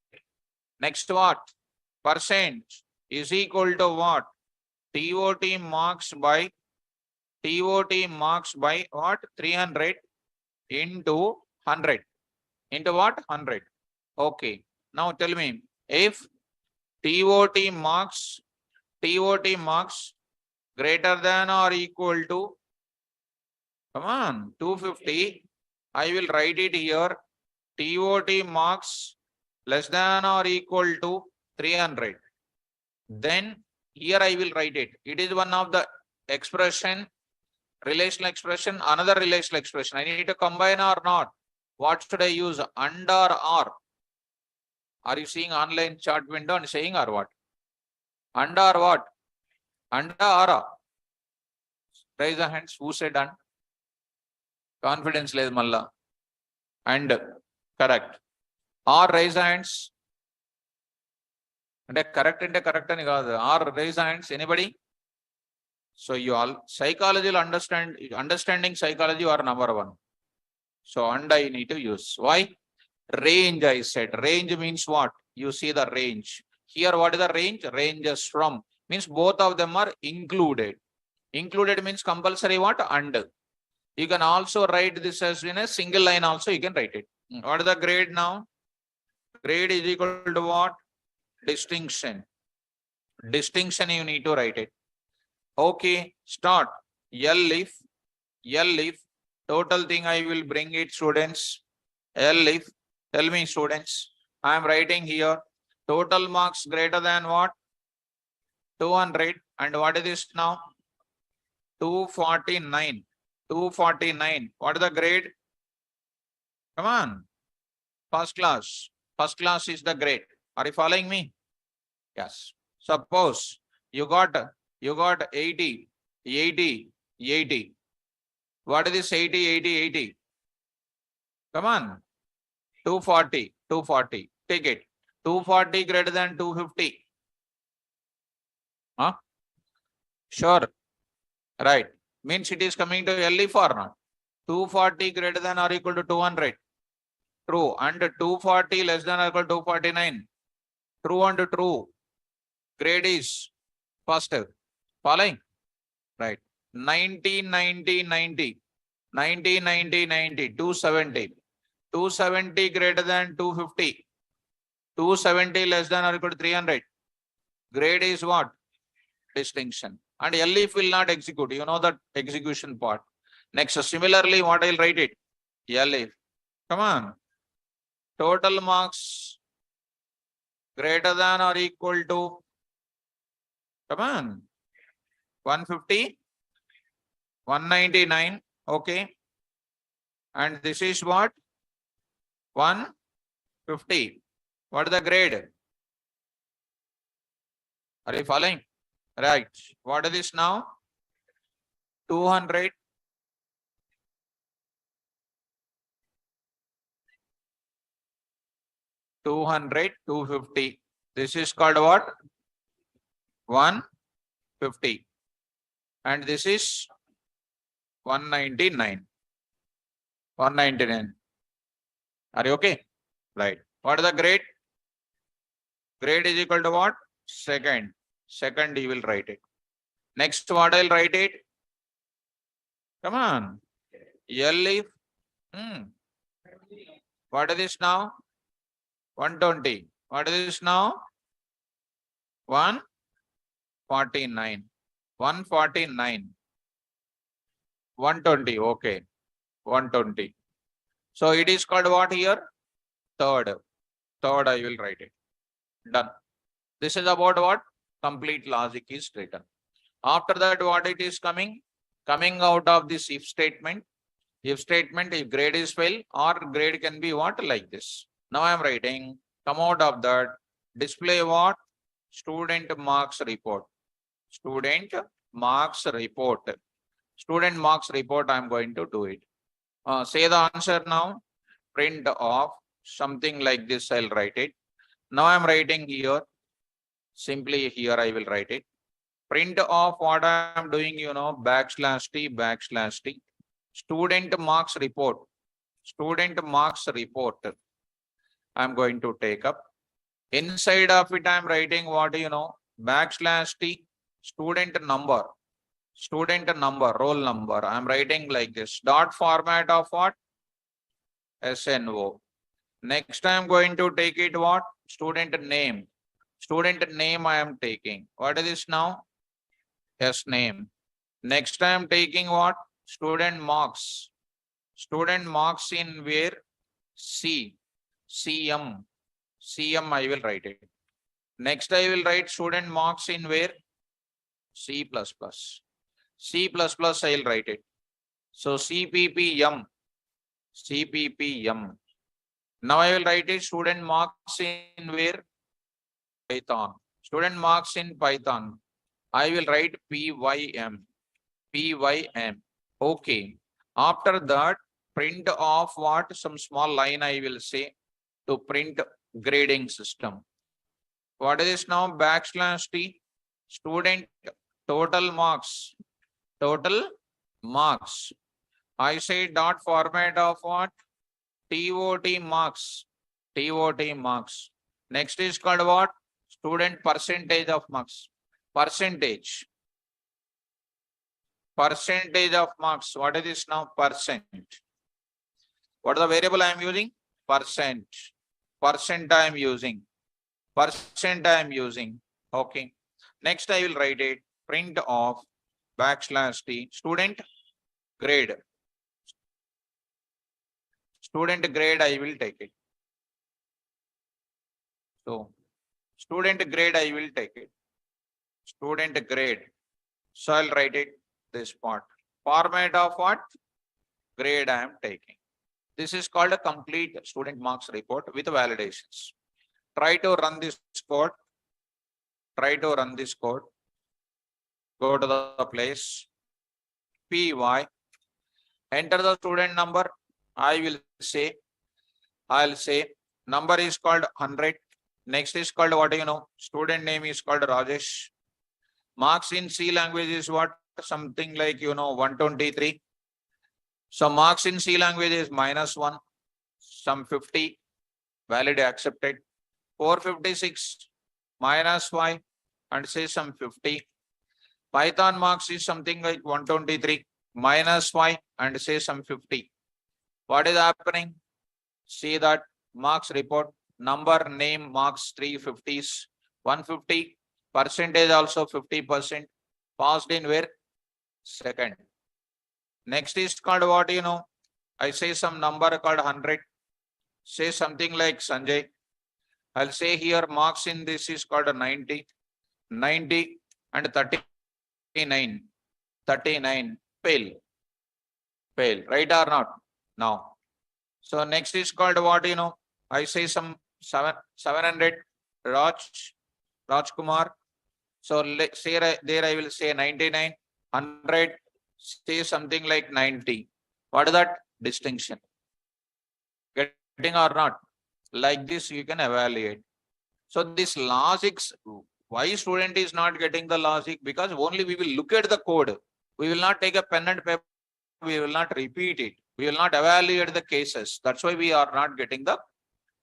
Next what? Percent is equal to what? TOT marks by what? 300 into 100. Into what? 100. Okay. Now tell me, if TOT marks greater than or equal to, come on, 250, I will write it here. TOT marks less than or equal to 300. Then here I will write it. It is one of the expression, relational expression, another relational expression. I need to combine or not. What should I use? Under or? Are you seeing online chart window and saying or what? Under what? Under or? Raise the hands. Who said and? Confidence లేదు మళ్ళా. And correct. Or raise the hands. అంటే correct అంటే correct అని కాదు. Or raise the hands. Anybody? So you all psychology understanding psychology you are number one. So and I need to use. Why? Range I said. Range means what? You see the range. Here what is the range? Ranges from. Means both of them are included. Included means compulsory what? And. You can also write this as in a single line also you can write it. What is the grade now? Grade is equal to what? Distinction. Distinction you need to write it. Okay, start. L if total thing I will bring it, students. L if, tell me students, I am writing here total marks greater than what? 200. And what is this now? 249. 249. What is the grade? Come on. First class. First class is the grade. Are you following me? Yes. Suppose you got 80. What is this 80? Come on. 240. Take it. 240 greater than 250. Huh? Sure. Right. Means it is coming to LE for not. 240 greater than or equal to 200. True. And 240 less than or equal to 249. True and true. Grade is first. Following? Right. 90. 270. 270 greater than 250. 270 less than or equal to 300. Grade is what? Distinction. And LEF will not execute. You know that execution part. Next, similarly, what I'll write it? LEF. Come on. Total marks greater than or equal to, come on, 150, 199. Okay. And this is what? 150. What is the grade? Are you following? Right. What is this now? 200. 250. This is called what? 150. And this is 199. 199. Are you okay? Right. What is the grade? Grade is equal to what? Second. Second, you will write it. Next, what I'll write it? Come on. L if, what is this now? 120. What is this now? 149. 149. 120. Okay. 120. So it is called what here? Third. Third, I will write it. Done. This is about what? Complete logic is written. After that, what it is coming? Coming out of this if statement. If statement, if grade is fail, or grade can be what? Like this. Now I am writing, come out of that, display what? Student marks report. Student marks report. Student marks report, I am going to do it. Say the answer now. Print off something like this, I'll write it. Now I am writing here. Simply here I will write it. Print off what I am doing, /t. Student marks report. Student marks report. I am going to take up. Inside of it, I am writing what, /t. Student number. Student number, roll number. I am writing like this. Dot format of what? SNO. Next, I am going to take it what? Student name. Student name I am taking. What is this now? S name. Next, I am taking what? Student marks. Student marks in where? C. CM. CM I will write it. Next, I will write student marks in where? C++. C++ I will write it. So CPPM. CPPM. Now I will write it student marks in where? Python. Student marks in Python. I will write PYM. PYM. Okay. After that, print off what? Some small line I will say to print grading system. What is this now? /t. Student total marks. Total marks. I say dot format of what? TOT marks. TOT marks. Next is called what? Student percentage of marks. Percentage. Percentage of marks. What is this now? Percent. What is the variable I am using? Percent. Percent I am using. Percent I am using. Okay. Next I will write it. Print of /t. Student grade. Student grade I will take it. So student grade I will take it. Student grade. So I'll write it this part. Format of what? Grade I am taking. This is called a complete student marks report with validations. Try to run this code. Try to run this code. Go to the place. PY. Enter the student number. I'll say number is called 100. Next is called what? Student name is called Rajesh. Marks in C language is what? Something like 123. So marks in C language is -1. Some 50. Valid accepted. 456 -5 and say some 50. Python marks is something like 123 -5 and say some 50. What is happening? See that marks report. Number, name, marks 350s. 150. Percentage also 50%. Passed in where? Second. Next is called what? I say some number called 100. Say something like Sanjay. I'll say here marks in this is called 90. 90 and 39. 39. Fail. Fail. Right or not? Now. So next is called what? I say some 700. Rajkumar. So say there I will say 99. 100. Say something like 90. What is that? Distinction. Getting or not? Like this you can evaluate. So this logics, why student is not getting the logic? Because only we will look at the code. We will not take a pen and paper. We will not repeat it. We will not evaluate the cases. That's why we are not getting the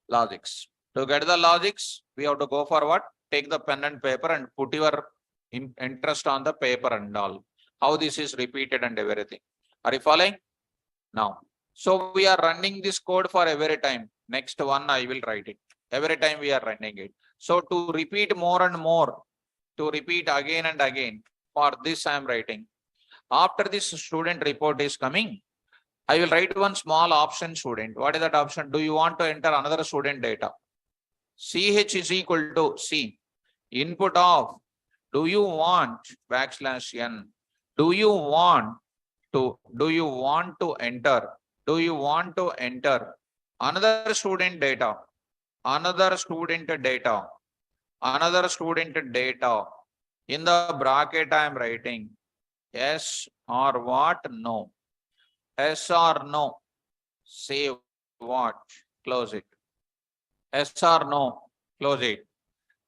logics. To get the logics, we have to go for what? Take the pen and paper and put your interest on the paper and all. How this is repeated and everything. Are you following? Now, so we are running this code for every time. Next one, I will write it. Every time we are running it. So to repeat more and more, to repeat again and again, for this I am writing. After this student report is coming, I will write one small option student. What is that option? Do you want to enter another student data? CH is equal to C. Input of, do you want \n? Do you want to enter? Do you want to enter another student data? Another student data. Another student data. In the bracket I am writing yes or what? No. Yes or no. Say what? Close it. Yes or no. Close it.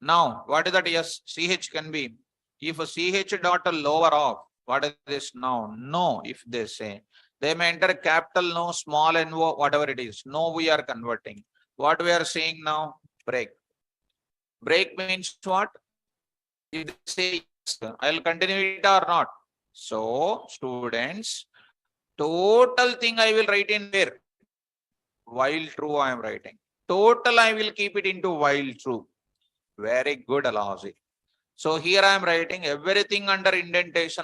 Now, what is that? Yes, CH can be. If a CH dot lower off, what is this now? No, if they say. They may enter capital no, small no, whatever it is. No, we are converting. What we are saying now? Break. Break means what? If they say yes, I'll continue it or not. So, students, total thing I will write in where? While true I am writing. Total I will keep it into while true. Very good logic. So here I am writing everything under indentation.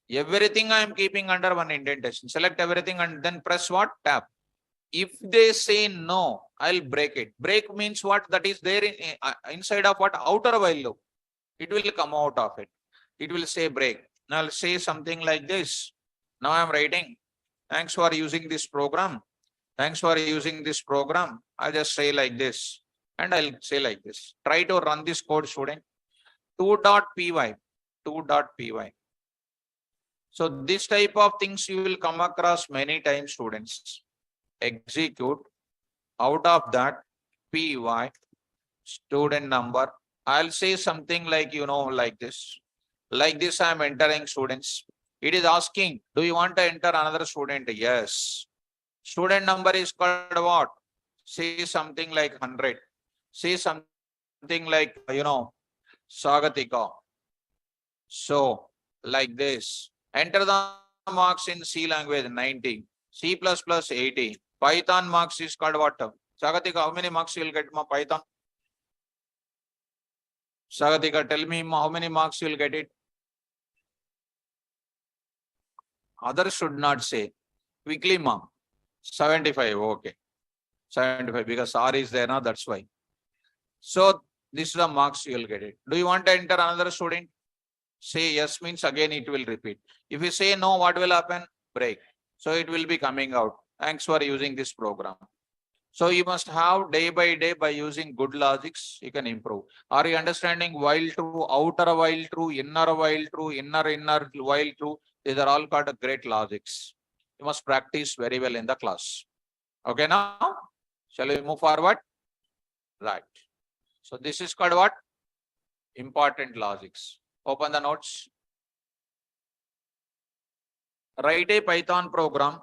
Everything I am keeping under one indentation. Select everything and then press what? Tab. If they say no, I'll break it. Break means what? That is there inside of what? Outer while loop. It will come out of it. It will say break. Now I'll say something like this. Now I am writing. Thanks for using this program. Thanks for using this program. I'll just say like this. And I'll say like this. Try to run this code, student. 2.py. 2.py. So this type of things you will come across many times, students. Execute. Out of that, py, student number. I'll say something like, like this. Like this, I'm entering students. It is asking, do you want to enter another student? Yes. Student number is called what? Say something like 100. Say something like, Sagatika. So, like this. Enter the marks in C language 90. C++ 80. Python marks is called what? Sagatika, how many marks you will get from Python? Sagatika, tell me how many marks you will get it. Others should not say. Quickly, ma'am. 75. Okay. 75 because R is there now, that's why. So this is the marks you will get it. Do you want to enter another student? Say yes means again it will repeat. If you say no, what will happen? Break. So it will be coming out. Thanks for using this program. So you must have day by day by using good logics, you can improve. Are you understanding while true, outer while true, inner while true, inner while true? These are all called great logics. You must practice very well in the class. Okay, now shall we move forward? Right. So this is called what? Important logics. Open the notes. Write a Python program.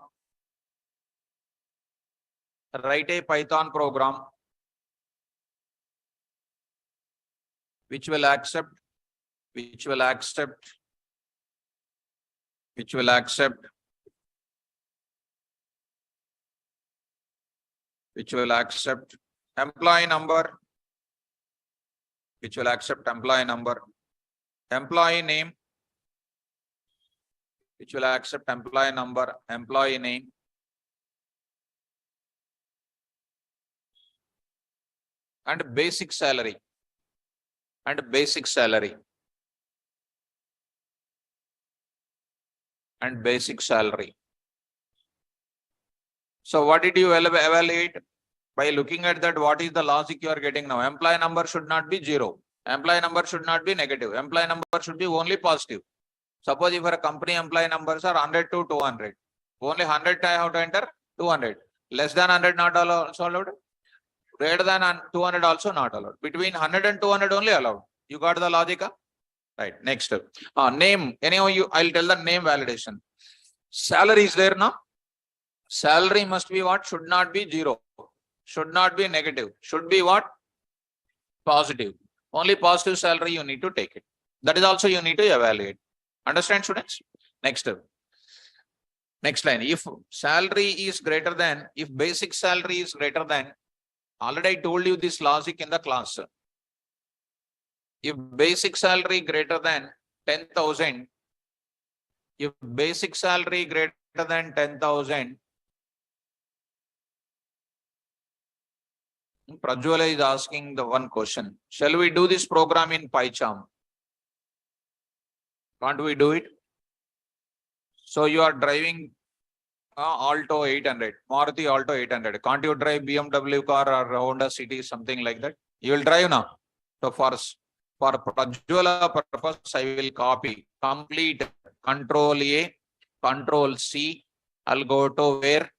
Write a Python program which will accept employee number, employee name, which will accept employee number, employee name, and basic salary, So what did you evaluate? By looking at that, what is the logic you are getting now? Employee number should not be 0. Employee number should not be negative. Employee number should be only positive. Suppose if a company employee numbers are 100 to 200, only 100 I have to enter, 200. Less than 100 not also allowed. Greater than 200 also not allowed. Between 100 and 200 only allowed. You got the logic? Right. Next. Name. Anyhow, I'll tell the name validation. Salary is there now. Salary must be what? Should not be zero. Should not be negative. Should be what? Positive. Only positive salary you need to take it. That is also you need to evaluate. Understand, students? Next line. If salary is greater than, if basic salary is greater than, already I told you this logic in the class. If basic salary greater than 10,000, if basic salary greater than 10,000, Prajwala is asking the one question. Shall we do this program in PyCharm? Can't we do it? So you are driving Alto 800, Maruti Alto 800. Can't you drive BMW car or Honda City, something like that? You will drive now. So for Prajwala purpose, I will copy complete Control A, Control C. I'll go to where?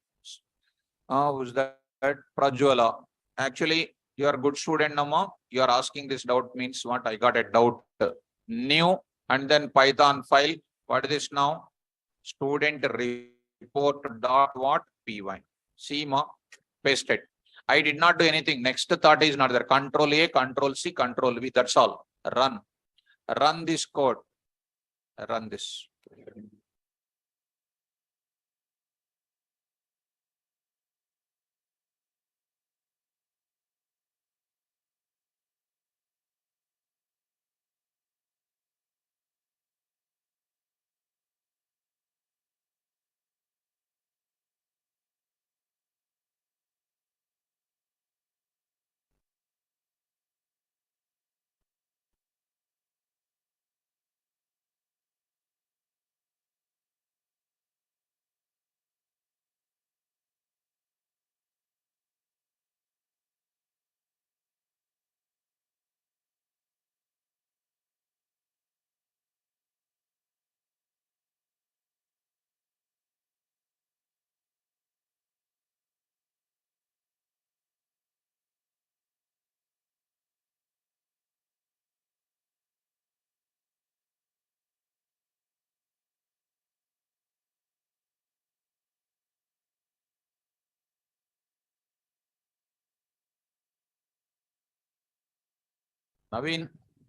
Who's that? Prajwala. Actually, you are a good student, Nama. You are asking this doubt means what? I got a doubt. New and then Python file. What is this now? Student report dot what? Py. See, ma, pasted. I did not do anything. Next thought is not there. Control A, Control C, Control V. That's all. Run. Run this code. Run this.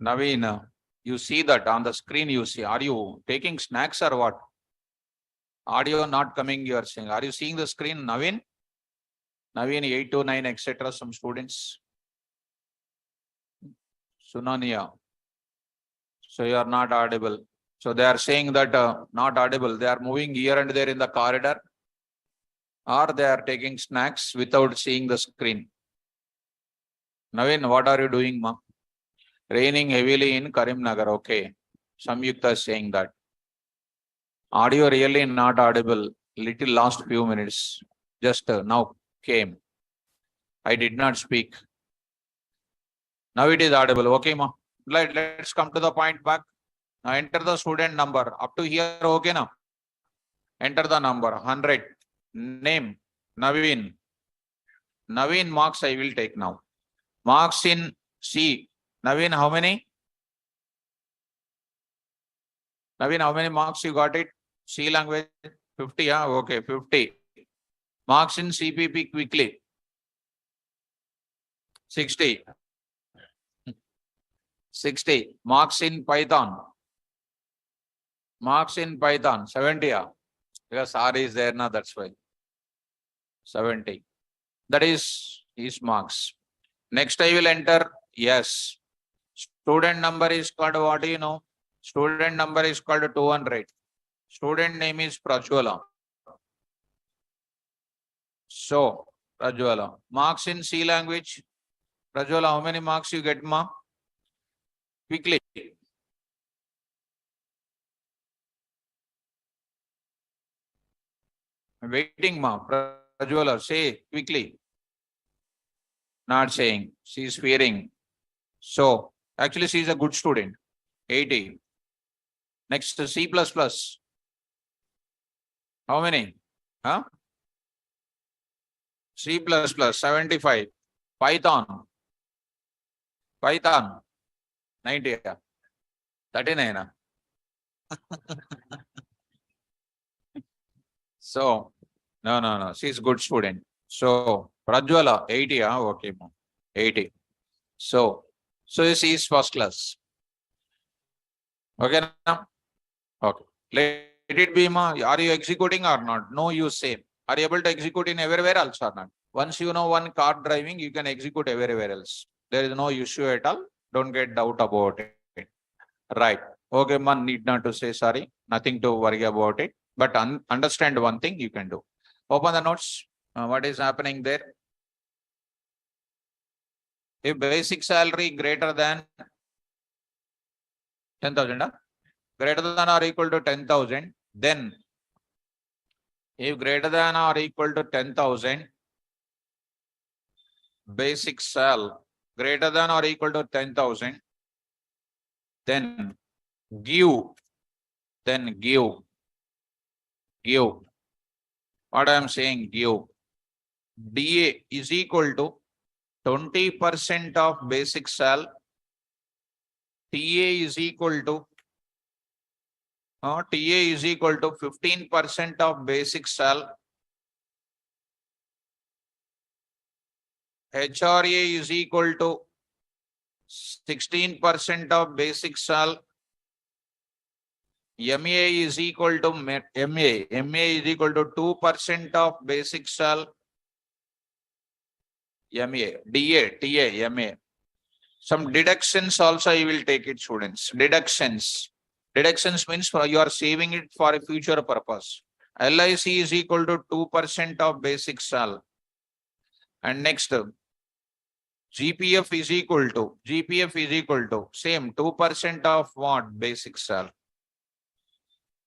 Naveen, you see that on the screen you see. Are you taking snacks or what? Audio not coming, you are saying. Are you seeing the screen, Naveen? Naveen 829, etc. Some students. Sunania. So you are not audible. So they are saying that not audible. They are moving here and there in the corridor, or they are taking snacks without seeing the screen. Naveen, what are you doing, ma? Raining heavily in Karimnagar. Okay. Samyukta is saying that. Audio really not audible. Little last few minutes. Just now came. I did not speak. Now it is audible. Okay, ma. Let's come to the point back. Now enter the student number. Up to here, okay now. Enter the number 100. Name Naveen. Naveen marks I will take now. Marks in C. Naveen, how many? Naveen, how many marks you got it? C language 50. Okay, 50. Marks in CPP quickly. 60. 60. Marks in Python. Marks in Python 70. Because R is there now, that's why. 70. That is his marks. Next I will enter yes. Student number is called what do you know? Student number is called 200. Student name is Prajwala. So, Prajwala. Marks in C language. Prajwala, how many marks you get, ma? Quickly. I'm waiting, ma. Prajwala, say quickly. Not saying. She is fearing. So, actually, she is a good student. 80. Next, C++. How many? Huh? C++, 75. Python. Python, 90. 39. So, No. She's good student. So Prajwala, 80, okay, 80. So she is first class. Okay, now? Okay. Let it be, ma. Are you executing or not? No, you say. Are you able to execute in everywhere also or not? Once you know one car driving, you can execute everywhere else. There is no issue at all. Don't get doubt about it. Right. Okay, man, need not to say sorry. Nothing to worry about it. But understand one thing you can do. Open the notes. What is happening there? If basic salary greater than 10,000, greater than or equal to 10,000, then if greater than or equal to 10,000, basic sal greater than or equal to 10,000, then give, give. What I am saying, give. DA is equal to 20% of basic sal. TA is equal to 15% of basic sal. HRA is equal to 16% of basic sal. MA is equal to MA is equal to 2% of basic sal. MA, DA, TA, MA. Some deductions also you will take it, students. Deductions. Deductions means you are saving it for a future purpose. LIC is equal to 2% of basic sal. And next, GPF is equal to same 2% of what? Basic sal.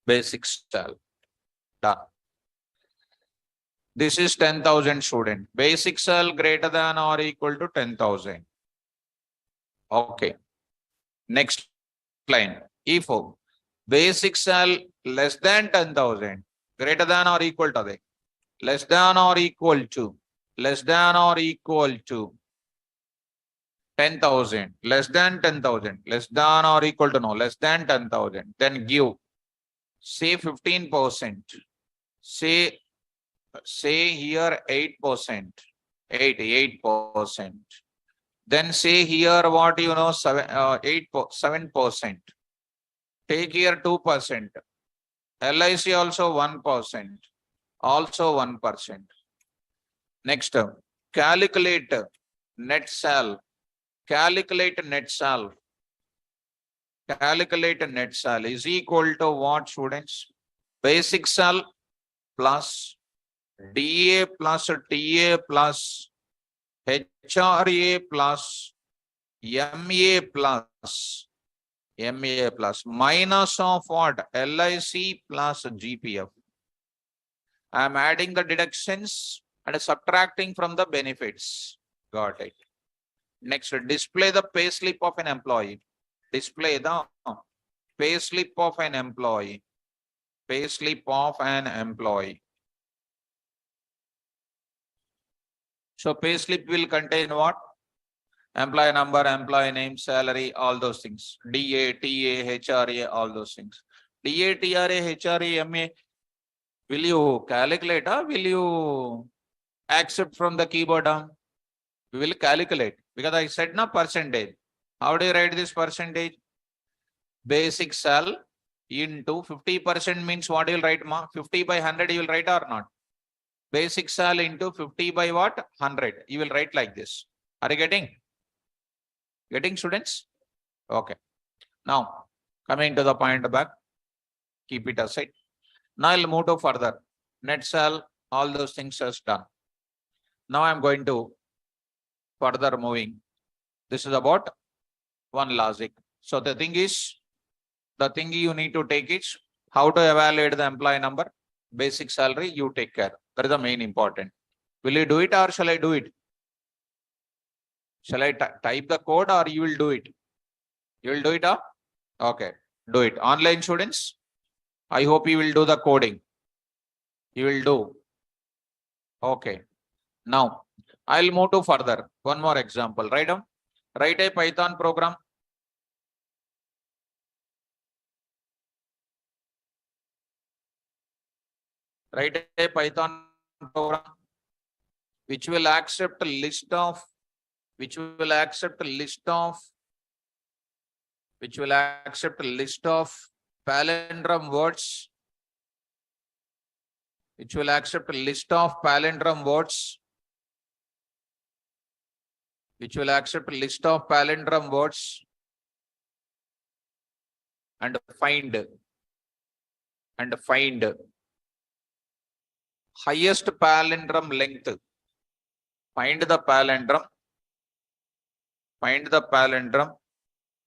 Basic sal. Done. This is 10,000 student. Basic sal greater than or equal to 10,000. Okay. Next line. If basic sal less than 10,000, greater than or equal to that, less than or equal to 10,000, less than 10,000, less than or equal to less than 10,000, then give, say 15%, say here 8%, 8%. Then say here what 7%. Take here 2%. LIC also 1%. Also 1%. Next, calculate net sal. Calculate net sal. Calculate net sal is equal to what, students? Basic sal plus DA plus TA plus HRA plus MA plus minus of what? LIC plus GPF. I am adding the deductions and subtracting from the benefits. Got it. Next, display the payslip of an employee. Display the payslip of an employee. Payslip of an employee. So payslip will contain what? Employee number, employee name, salary, all those things. DA, TA, HRA, all those things. DA, TRA, HRA, MA. Will you calculate or will you accept from the keyboard? We will calculate because I said na percentage. How do you write this percentage? Basic sal into 50% means what you will write, ma? 50 by 100 you will write or not? Basic sal into 50 by what? 100. You will write like this. Are you getting? Getting, students? Okay. Now, coming to the point back, keep it aside. Now I'll move to further. Net sal, all those things is done. Now I'm going to further moving. This is about one logic. So the thing you need to take is how to evaluate the employee number, basic salary, you take care. That is the main important. Will you do it or shall I do it? Shall I type the code or you will do it? You will do it, huh? Okay, do it. Online students, I hope you will do the coding. You will do. Okay. Now, I'll move to further. One more example. Write a Python program. Write a Python program which will accept a list of palindrome words, which will accept a list of palindrome words, and find highest palindrome length. Find the palindrome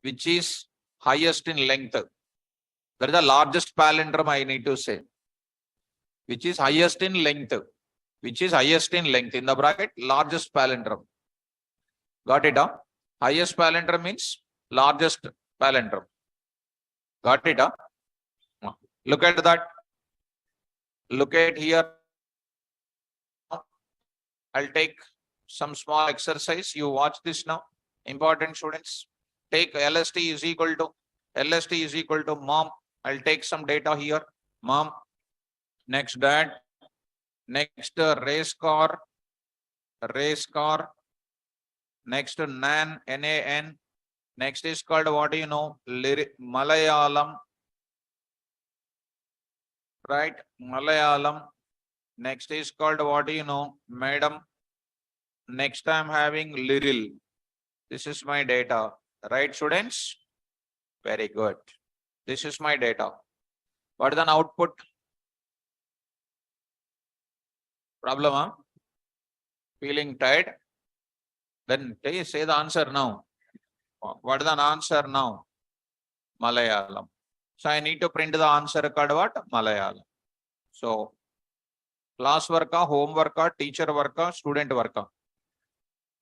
which is highest in length. That is the largest palindrome, I need to say. Which is highest in length. In the bracket, largest palindrome. Got it? Huh? Highest palindrome means largest palindrome. Got it? Huh? Look at that. Look at here. I'll take some small exercise. You watch this now. Important students. Take LST is equal to mom. I'll take some data here. Mom. Next dad. Next race car. Next nan, NAN. Next is called what do you know? Malayalam. Right? Malayalam. Next is called what do you know? Madam. Next I'm having little. This is my data. Right, students? Very good. This is my data. What is an output? Problem, huh? Feeling tired? Then say the answer now. What is the answer now? Malayalam. So I need to print the answer called what? Malayalam. So class work, homework, teacher work, student work.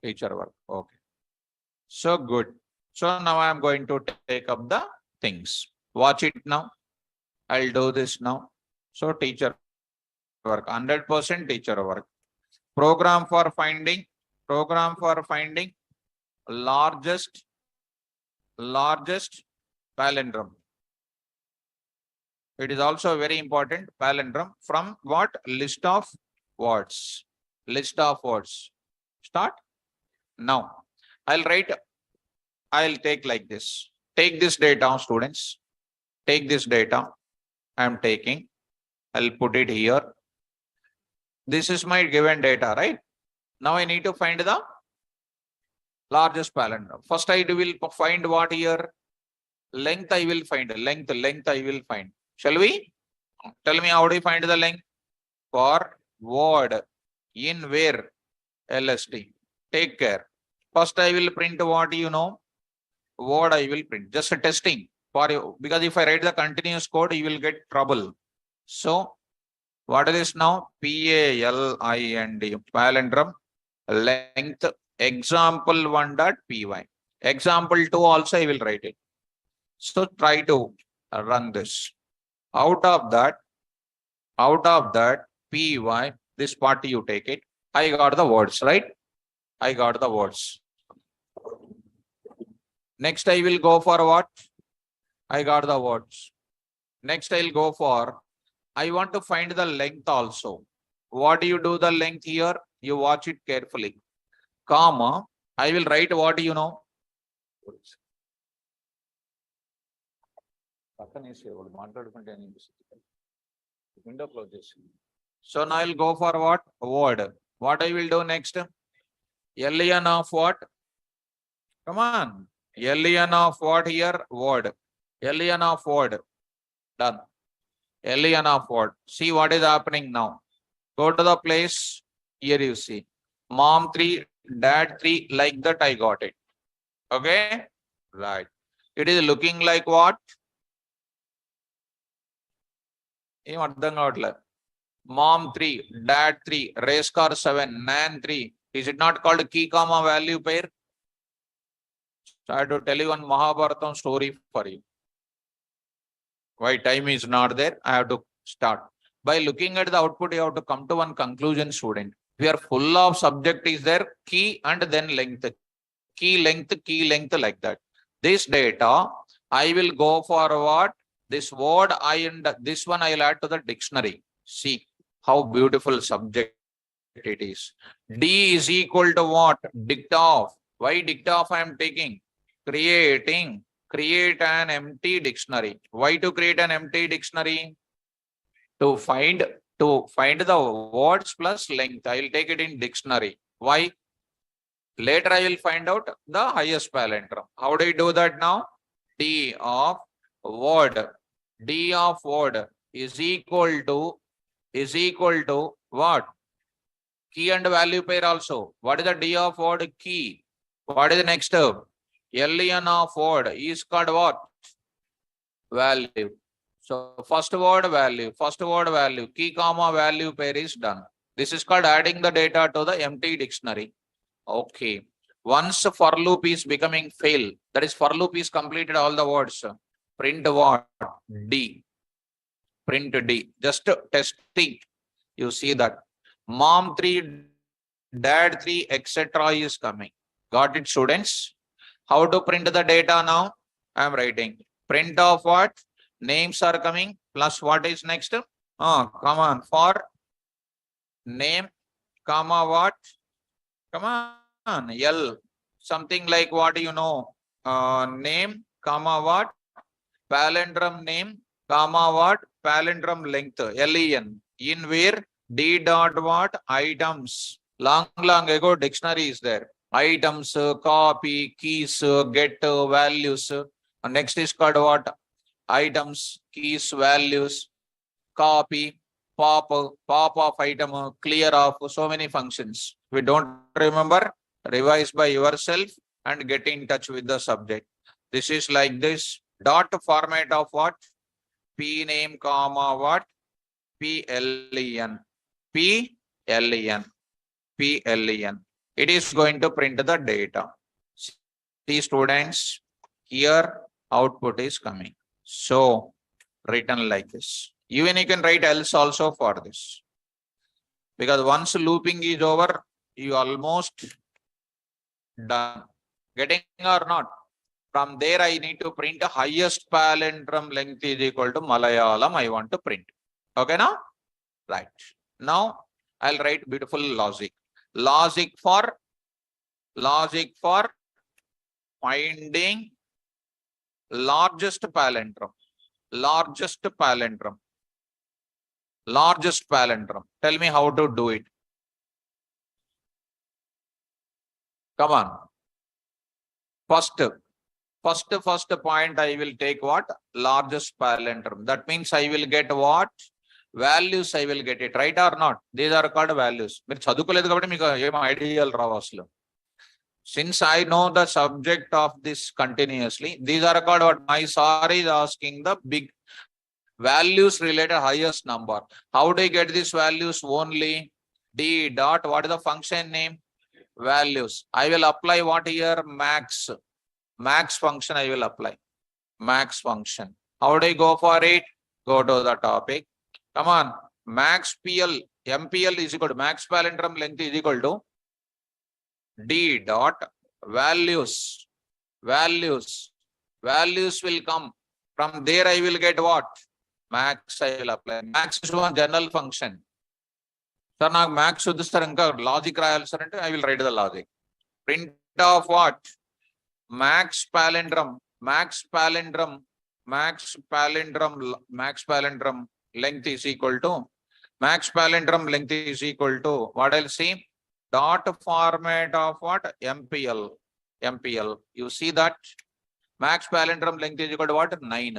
Teacher work. Okay. So good. So now I am going to take up the things. Watch it now. I'll do this now. So teacher work, 100% teacher work. Program for finding largest palindrome. It is also very important, palindrome from what? List of words. Start. Now, I'll take like this. Take this data, students. Take this data. I'm taking. I'll put it here. This is my given data, right? Now I need to find the largest palindrome. First I will find what here? Length I will find. Length I will find. Shall we? Tell me how do you find the length? For word. In where? LST. Take care. First I will print what you know. Word I will print. Just a testing for you. Because if I write the continuous code, you will get trouble. So what is this now? PALIND. Palindrome. Length. Example1.py. Example2 also I will write it. So try to run this. Out of that, py, this part you take it. I got the words, right? I got the words. Next I will go for what? I got the words. Next I'll go for, I want to find the length also. What do you do the length here? You watch it carefully. Comma, I will write what you know. So now I'll go for what? Word. What I will do next? LN of what? Come on. LN of what here? Word. LN of word. Done. LN of word. See what is happening now. Go to the place. Here you see. Mom 3, dad 3, like that I got it. Okay? Right. It is looking like what? Mom 3, dad 3, race car 7, nan 3. Is it not called key comma value pair? So I have to tell you one Mahabharatam story for you. Why time is not there? I have to start. By looking at the output, you have to come to one conclusion, student. We are full of subject is there, key and then length. Key length like that. This data, I will go for what? This word and this one I will add to the dictionary. See how beautiful subject it is. D is equal to what? Dict of. Why dict of I am taking? Create an empty dictionary. Why to create an empty dictionary? To find the words plus length. I will take it in dictionary. Why? Later I will find out the highest palindrome. How do I do that now? D of word. D of word is equal to what? Key and value pair also. What is the D of word? Key. What is the next term? LN of word is called what? Value. So first word value, key comma value pair is done. This is called adding the data to the empty dictionary. Okay. Once for loop is becoming fail, that is for loop is completed all the words. Print what? D. Print D. Just testing. You see that mom 3, dad 3, etc. is coming. Got it, students? How to print the data now? I am writing. Print of what? Names are coming. Plus what is next? Come on. For name, comma what? Come on. L. Something like what you know. Name, comma what? Palindrome name, comma what? Palindrome length. LEN. In where? D dot what? Items. Long ago dictionary is there. Items, copy, keys, get, values. Next is called what? Items, keys, values, copy, pop of item, clear of, so many functions. We don't remember, revise by yourself and get in touch with the subject. This is like this. Dot format of what? P name, comma what? PLEN. PLEN. PLEN. It is going to print the data. See, students, here output is coming. So, written like this. Even you can write else also for this. Because once looping is over, you almost done. Getting or not? From there, I need to print the highest palindrome length is equal to Malayalam. I want to print. Okay, now? Right. Now, I'll write beautiful logic. Logic for finding largest palindrome. Largest palindrome. Largest palindrome. Tell me how to do it. Come on. First point I will take what? Largest palindrome. That means I will get what? Values I will get it. Right or not? These are called values. Since I know the subject of this continuously, these are called what? My sir is asking the big values related highest number. How do I get these values? Only D dot. What is the function name? Values. I will apply what here? Max. Max function I will apply. Max function. How do I go for it? Go to the topic. Come on. Max PL. MPL is equal to max palindrome length is equal to D dot values. Values will come. From there I will get what? Max I will apply. Max is one general function. Sir, now max with this logic I will write the logic. Print of what? Max palindrome length is equal to what I'll see? Dot format of what? MPL. You see that? Max palindrome length is equal to what? 9.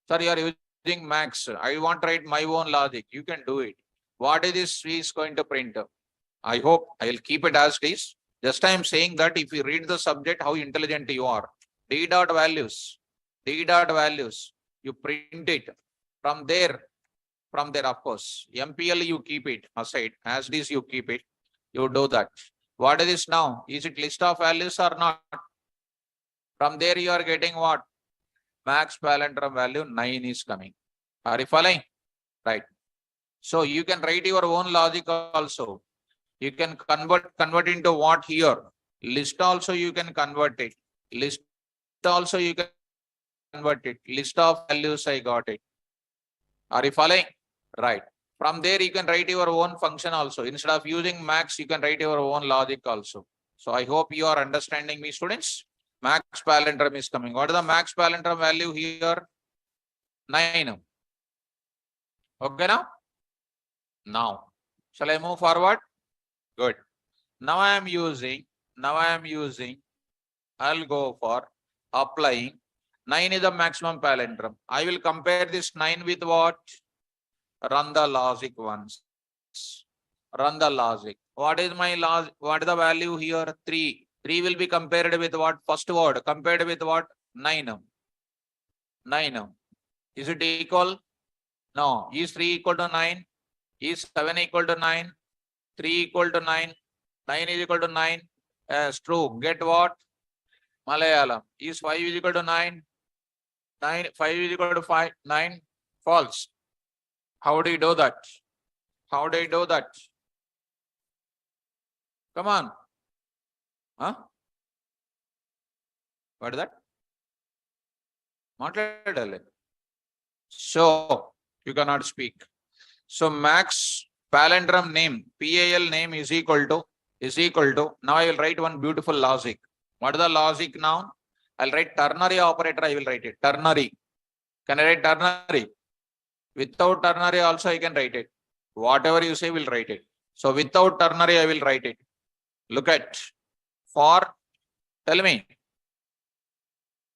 Sir, you are using max. I want to write my own logic. You can do it. What is this is going to print? I hope I will keep it as it is. Just I am saying that if you read the subject, how intelligent you are. D dot values. You print it. From there, of course. MPL you keep it aside. As it is, you keep it. You do that. What is this now? Is it list of values or not? From there you are getting what? Max palindrome value 9 is coming. Are you following? Right. So you can write your own logic also. You can convert into what here? List also you can convert it. List also you can convert it. List of values I got it. Are you following? Right. From there, you can write your own function also. Instead of using max, you can write your own logic also. So I hope you are understanding me, students. Max palindrome is coming. What is the max palindrome value here? 9. Okay now? Now, shall I move forward? Good. Now I am using, I'll go for applying. 9 is the maximum palindrome. I will compare this 9 with what? Run the logic once. Run the logic. What is my logic? What is the value here? 3. 3 will be compared with what? First word. Compared with what? 9. 9. Is it equal? No. Is 3 equal to 9? Is 7 equal to 9? 3 equal to 9? 9 is equal to 9. Yes, true. Get what? Malayalam. Is 5 is equal to 9? 5 is equal to 5. 9. False. How do you do that? How do you do that? Come on. Huh? What is that? So you cannot speak. So max palindrome name, PAL name is equal to. Now I will write one beautiful logic. What is the logic now? I'll write ternary operator. I will write it. Ternary. Can I write ternary? Without ternary also I can write it. Whatever you say, we'll write it. So without ternary, I will write it. Look at for, tell me,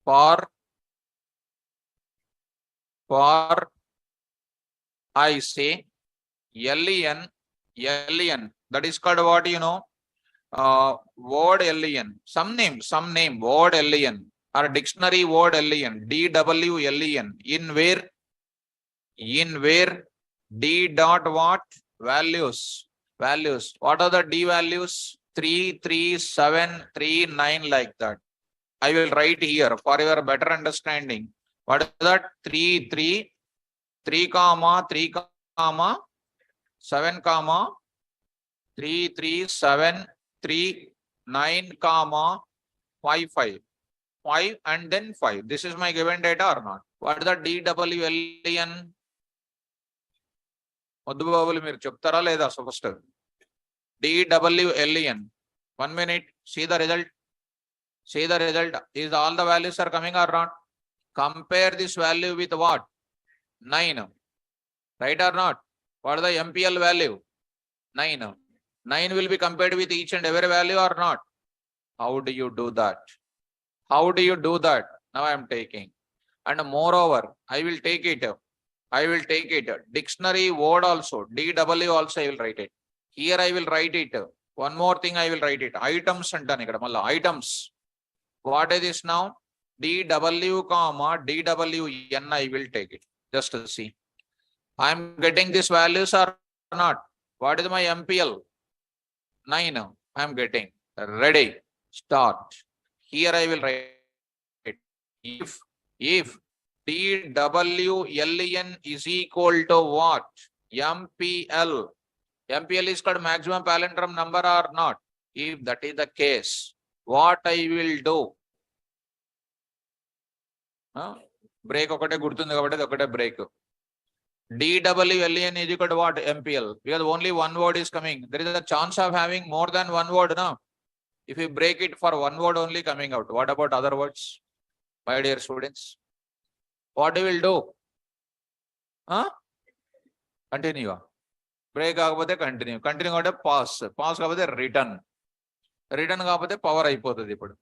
for I say len, that is called what, you know, word len, some name, word len, or dictionary word len, DWLEN, in where D dot what? Values. What are the D values? 3, 3, 7, 3, 9, like that. I will write here for your better understanding. What is that? 3, 3, 3, 3, 7, 3, 3, 7, 3, 9, 5, 5. 5 and then 5. This is my given data or not? What is the DWLEN? Madhubabulu meer cheptara leda first. DWLEN. 1 minute. See the result. Is all the values are coming or not? Compare this value with what? 9. Right or not? What is the MPL value? 9. 9 will be compared with each and every value or not? How do you do that? Now I am taking. And moreover, I will take it. Dictionary word also. DW also I will write it. Here I will write it. One more thing I will write it. Items antani ikkada malla items. What is this now? DW, DWN I will take it. Just to see. I am getting these values or not? What is my MPL? 9. I am getting. Ready. Start. Here I will write it. If DWLEN is equal to what? MPL. MPL is called maximum palindrome number or not? If that is the case, what I will do? Break okate gurtundi kabatti okate break. DWLEN is equal to what? MPL. Because only one word is coming. There is a chance of having more than one word now. If you break it for one word only coming out, what about other words? My dear students, what you will do? Continue. Break agapothe continue. Continue agapothe pause. Pause agapothe return. Return agapothe power ayipotadi ippudu.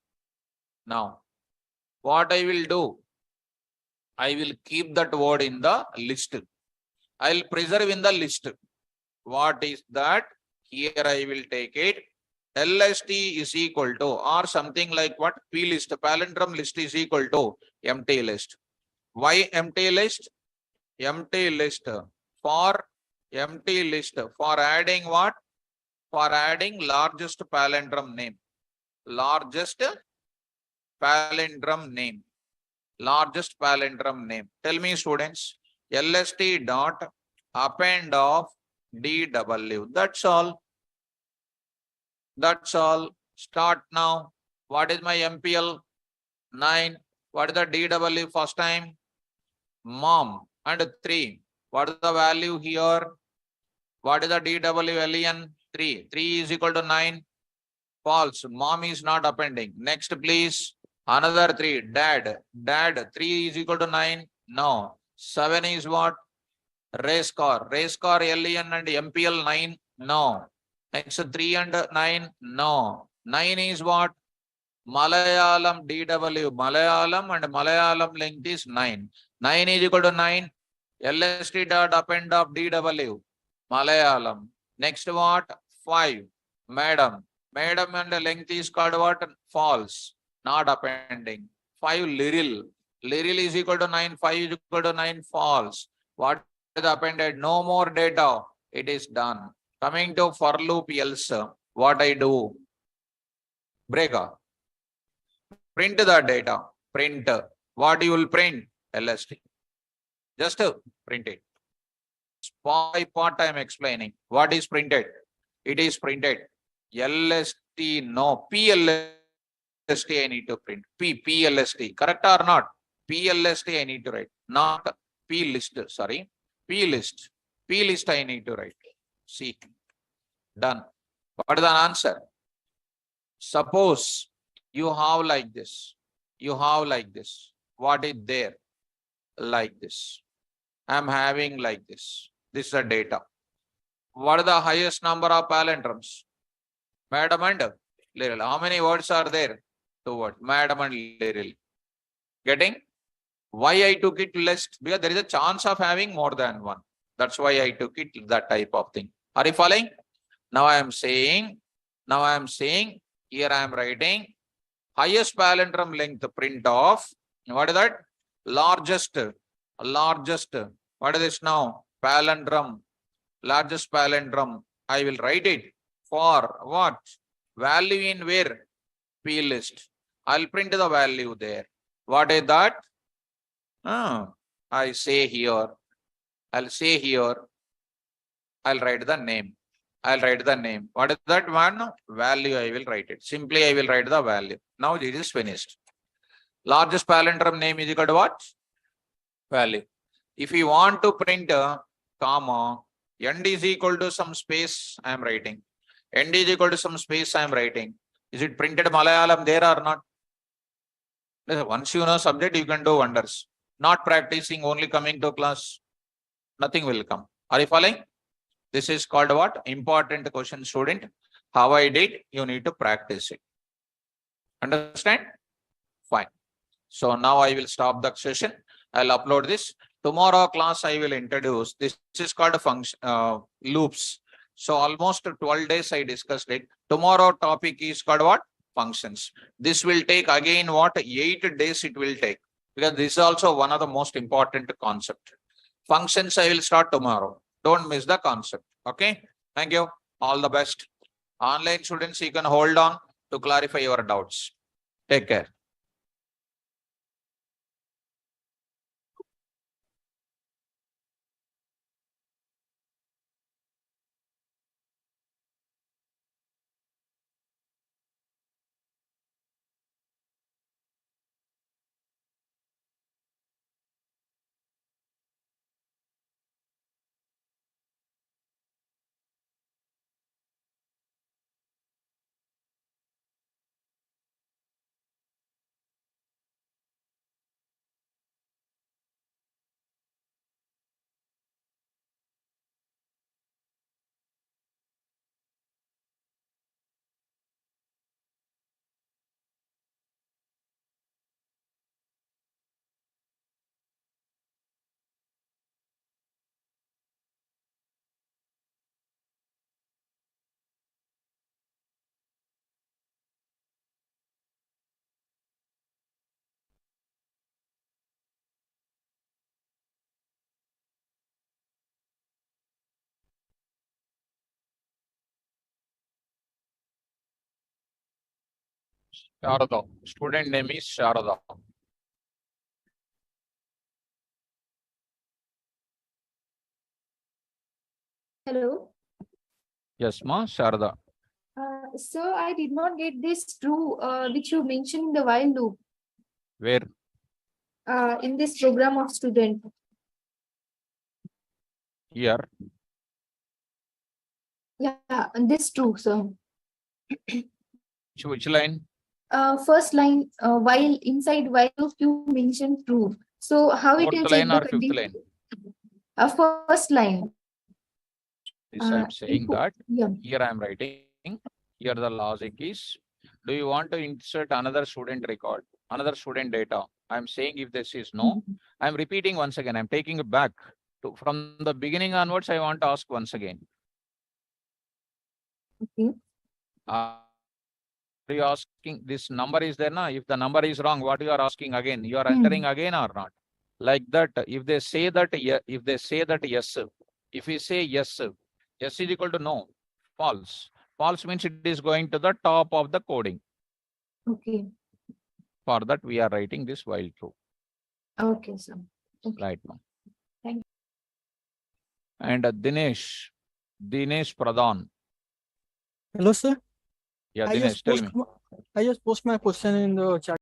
Now, what I will do? I will keep that word in the list. I will preserve in the list. What is that? Here I will take it. LST is equal to, or something like what? P list. Palindrome list is equal to empty list. Why empty list? Empty list. For empty list. For adding what? For adding largest palindrome name. Largest palindrome name. Tell me, students. LST dot append of DW. That's all. Start now. What is my MPL? 9. What is the DW first time? Mom. And 3. What is the value here? What is the DWLEN? 3. 3 is equal to 9. False. Mom is not appending. Next, please. Another 3. Dad. Dad. 3 is equal to 9. No. 7 is what? Race car. Race car LEN and MPL 9. No. Next, 3 and 9. No. 9 is what? Malayalam DW. Malayalam and Malayalam length is 9. 9 is equal to 9. LST dot append of DW. Malayalam. Next what? 5. Madam. Madam and the length is called what? False. Not appending. 5. Liril. Liril is equal to 9. 5 is equal to 9. False. What is appended? No more data. It is done. Coming to for loop else. What I do? Break up. Print the data. Print. What you will print? LST. Just print it. By part I am explaining. What is printed? It is printed. LST, no. PLST I need to print. PLST. Correct or not? PLST I need to write. Not P list. Sorry. P list. P list I need to write. See. Done. What is the answer? Suppose you have like this. You have like this. What is there? Like this. I am having like this. This is the data. What are the highest number of palindromes? Madam and Liril. How many words are there? 2 words. Madam and Liril. Getting? Why I took it less? Because there is a chance of having more than one. That's why I took it that type of thing. Are you following? Now I am saying, here I am writing highest palindrome length print of, what is that? Largest. What is this now? Palindrome. Largest palindrome. I will write it for what? Value in where? P list. I'll print the value there. What is that? I say here. I'll say here. I'll write the name. What is that one? Value. I will write it. Simply I will write the value. Now it is finished. Largest palindrome name is equal to what? Value. If you want to print a comma, end is equal to some space I am writing. End is equal to some space I am writing. Is it printed Malayalam there or not? Once you know subject, you can do wonders. Not practicing, only coming to class, nothing will come. Are you following? This is called what? Important question, student. How I did, you need to practice it. Understand? Fine. So now I will stop the session. I'll upload this. Tomorrow class I will introduce. This is called a function loops. So almost 12 days I discussed it. Tomorrow topic is called what? Functions. This will take again what? 8 days it will take. Because this is also one of the most important concept. Functions I will start tomorrow. Don't miss the concept. Okay. Thank you. All the best. Online students, you can hold on to clarify your doubts. Take care. Sharada. Student name is Sharada. Hello. Yes, ma, Sharada. So I did not get this true, which you mentioned in the while loop. Where? In this program of student. Here. Yeah, this true, sir. Which line? First line, while inside while you mentioned true. So how it will Fourth check line the or fifth condition? line? First line. This I'm saying that Yeah. here I am writing. Here the logic is, do you want to insert another student record, another student data? I'm saying if this is no, I'm repeating once again. I'm taking it back to from the beginning onwards. I want to ask once again. Okay. Are you asking this number is there now? If the number is wrong, what you are asking again? You are entering again or not? Like that. If they say that if they say that yes, if we say yes, yes is equal to no, false. False means it is going to the top of the coding. Okay. For that, we are writing this while true. Okay, sir. Okay. Right now. Thank you. And Dinesh Pradhan. Hello, sir. Yeah, I Dinesh, just tell post me. I just post my question in the chat.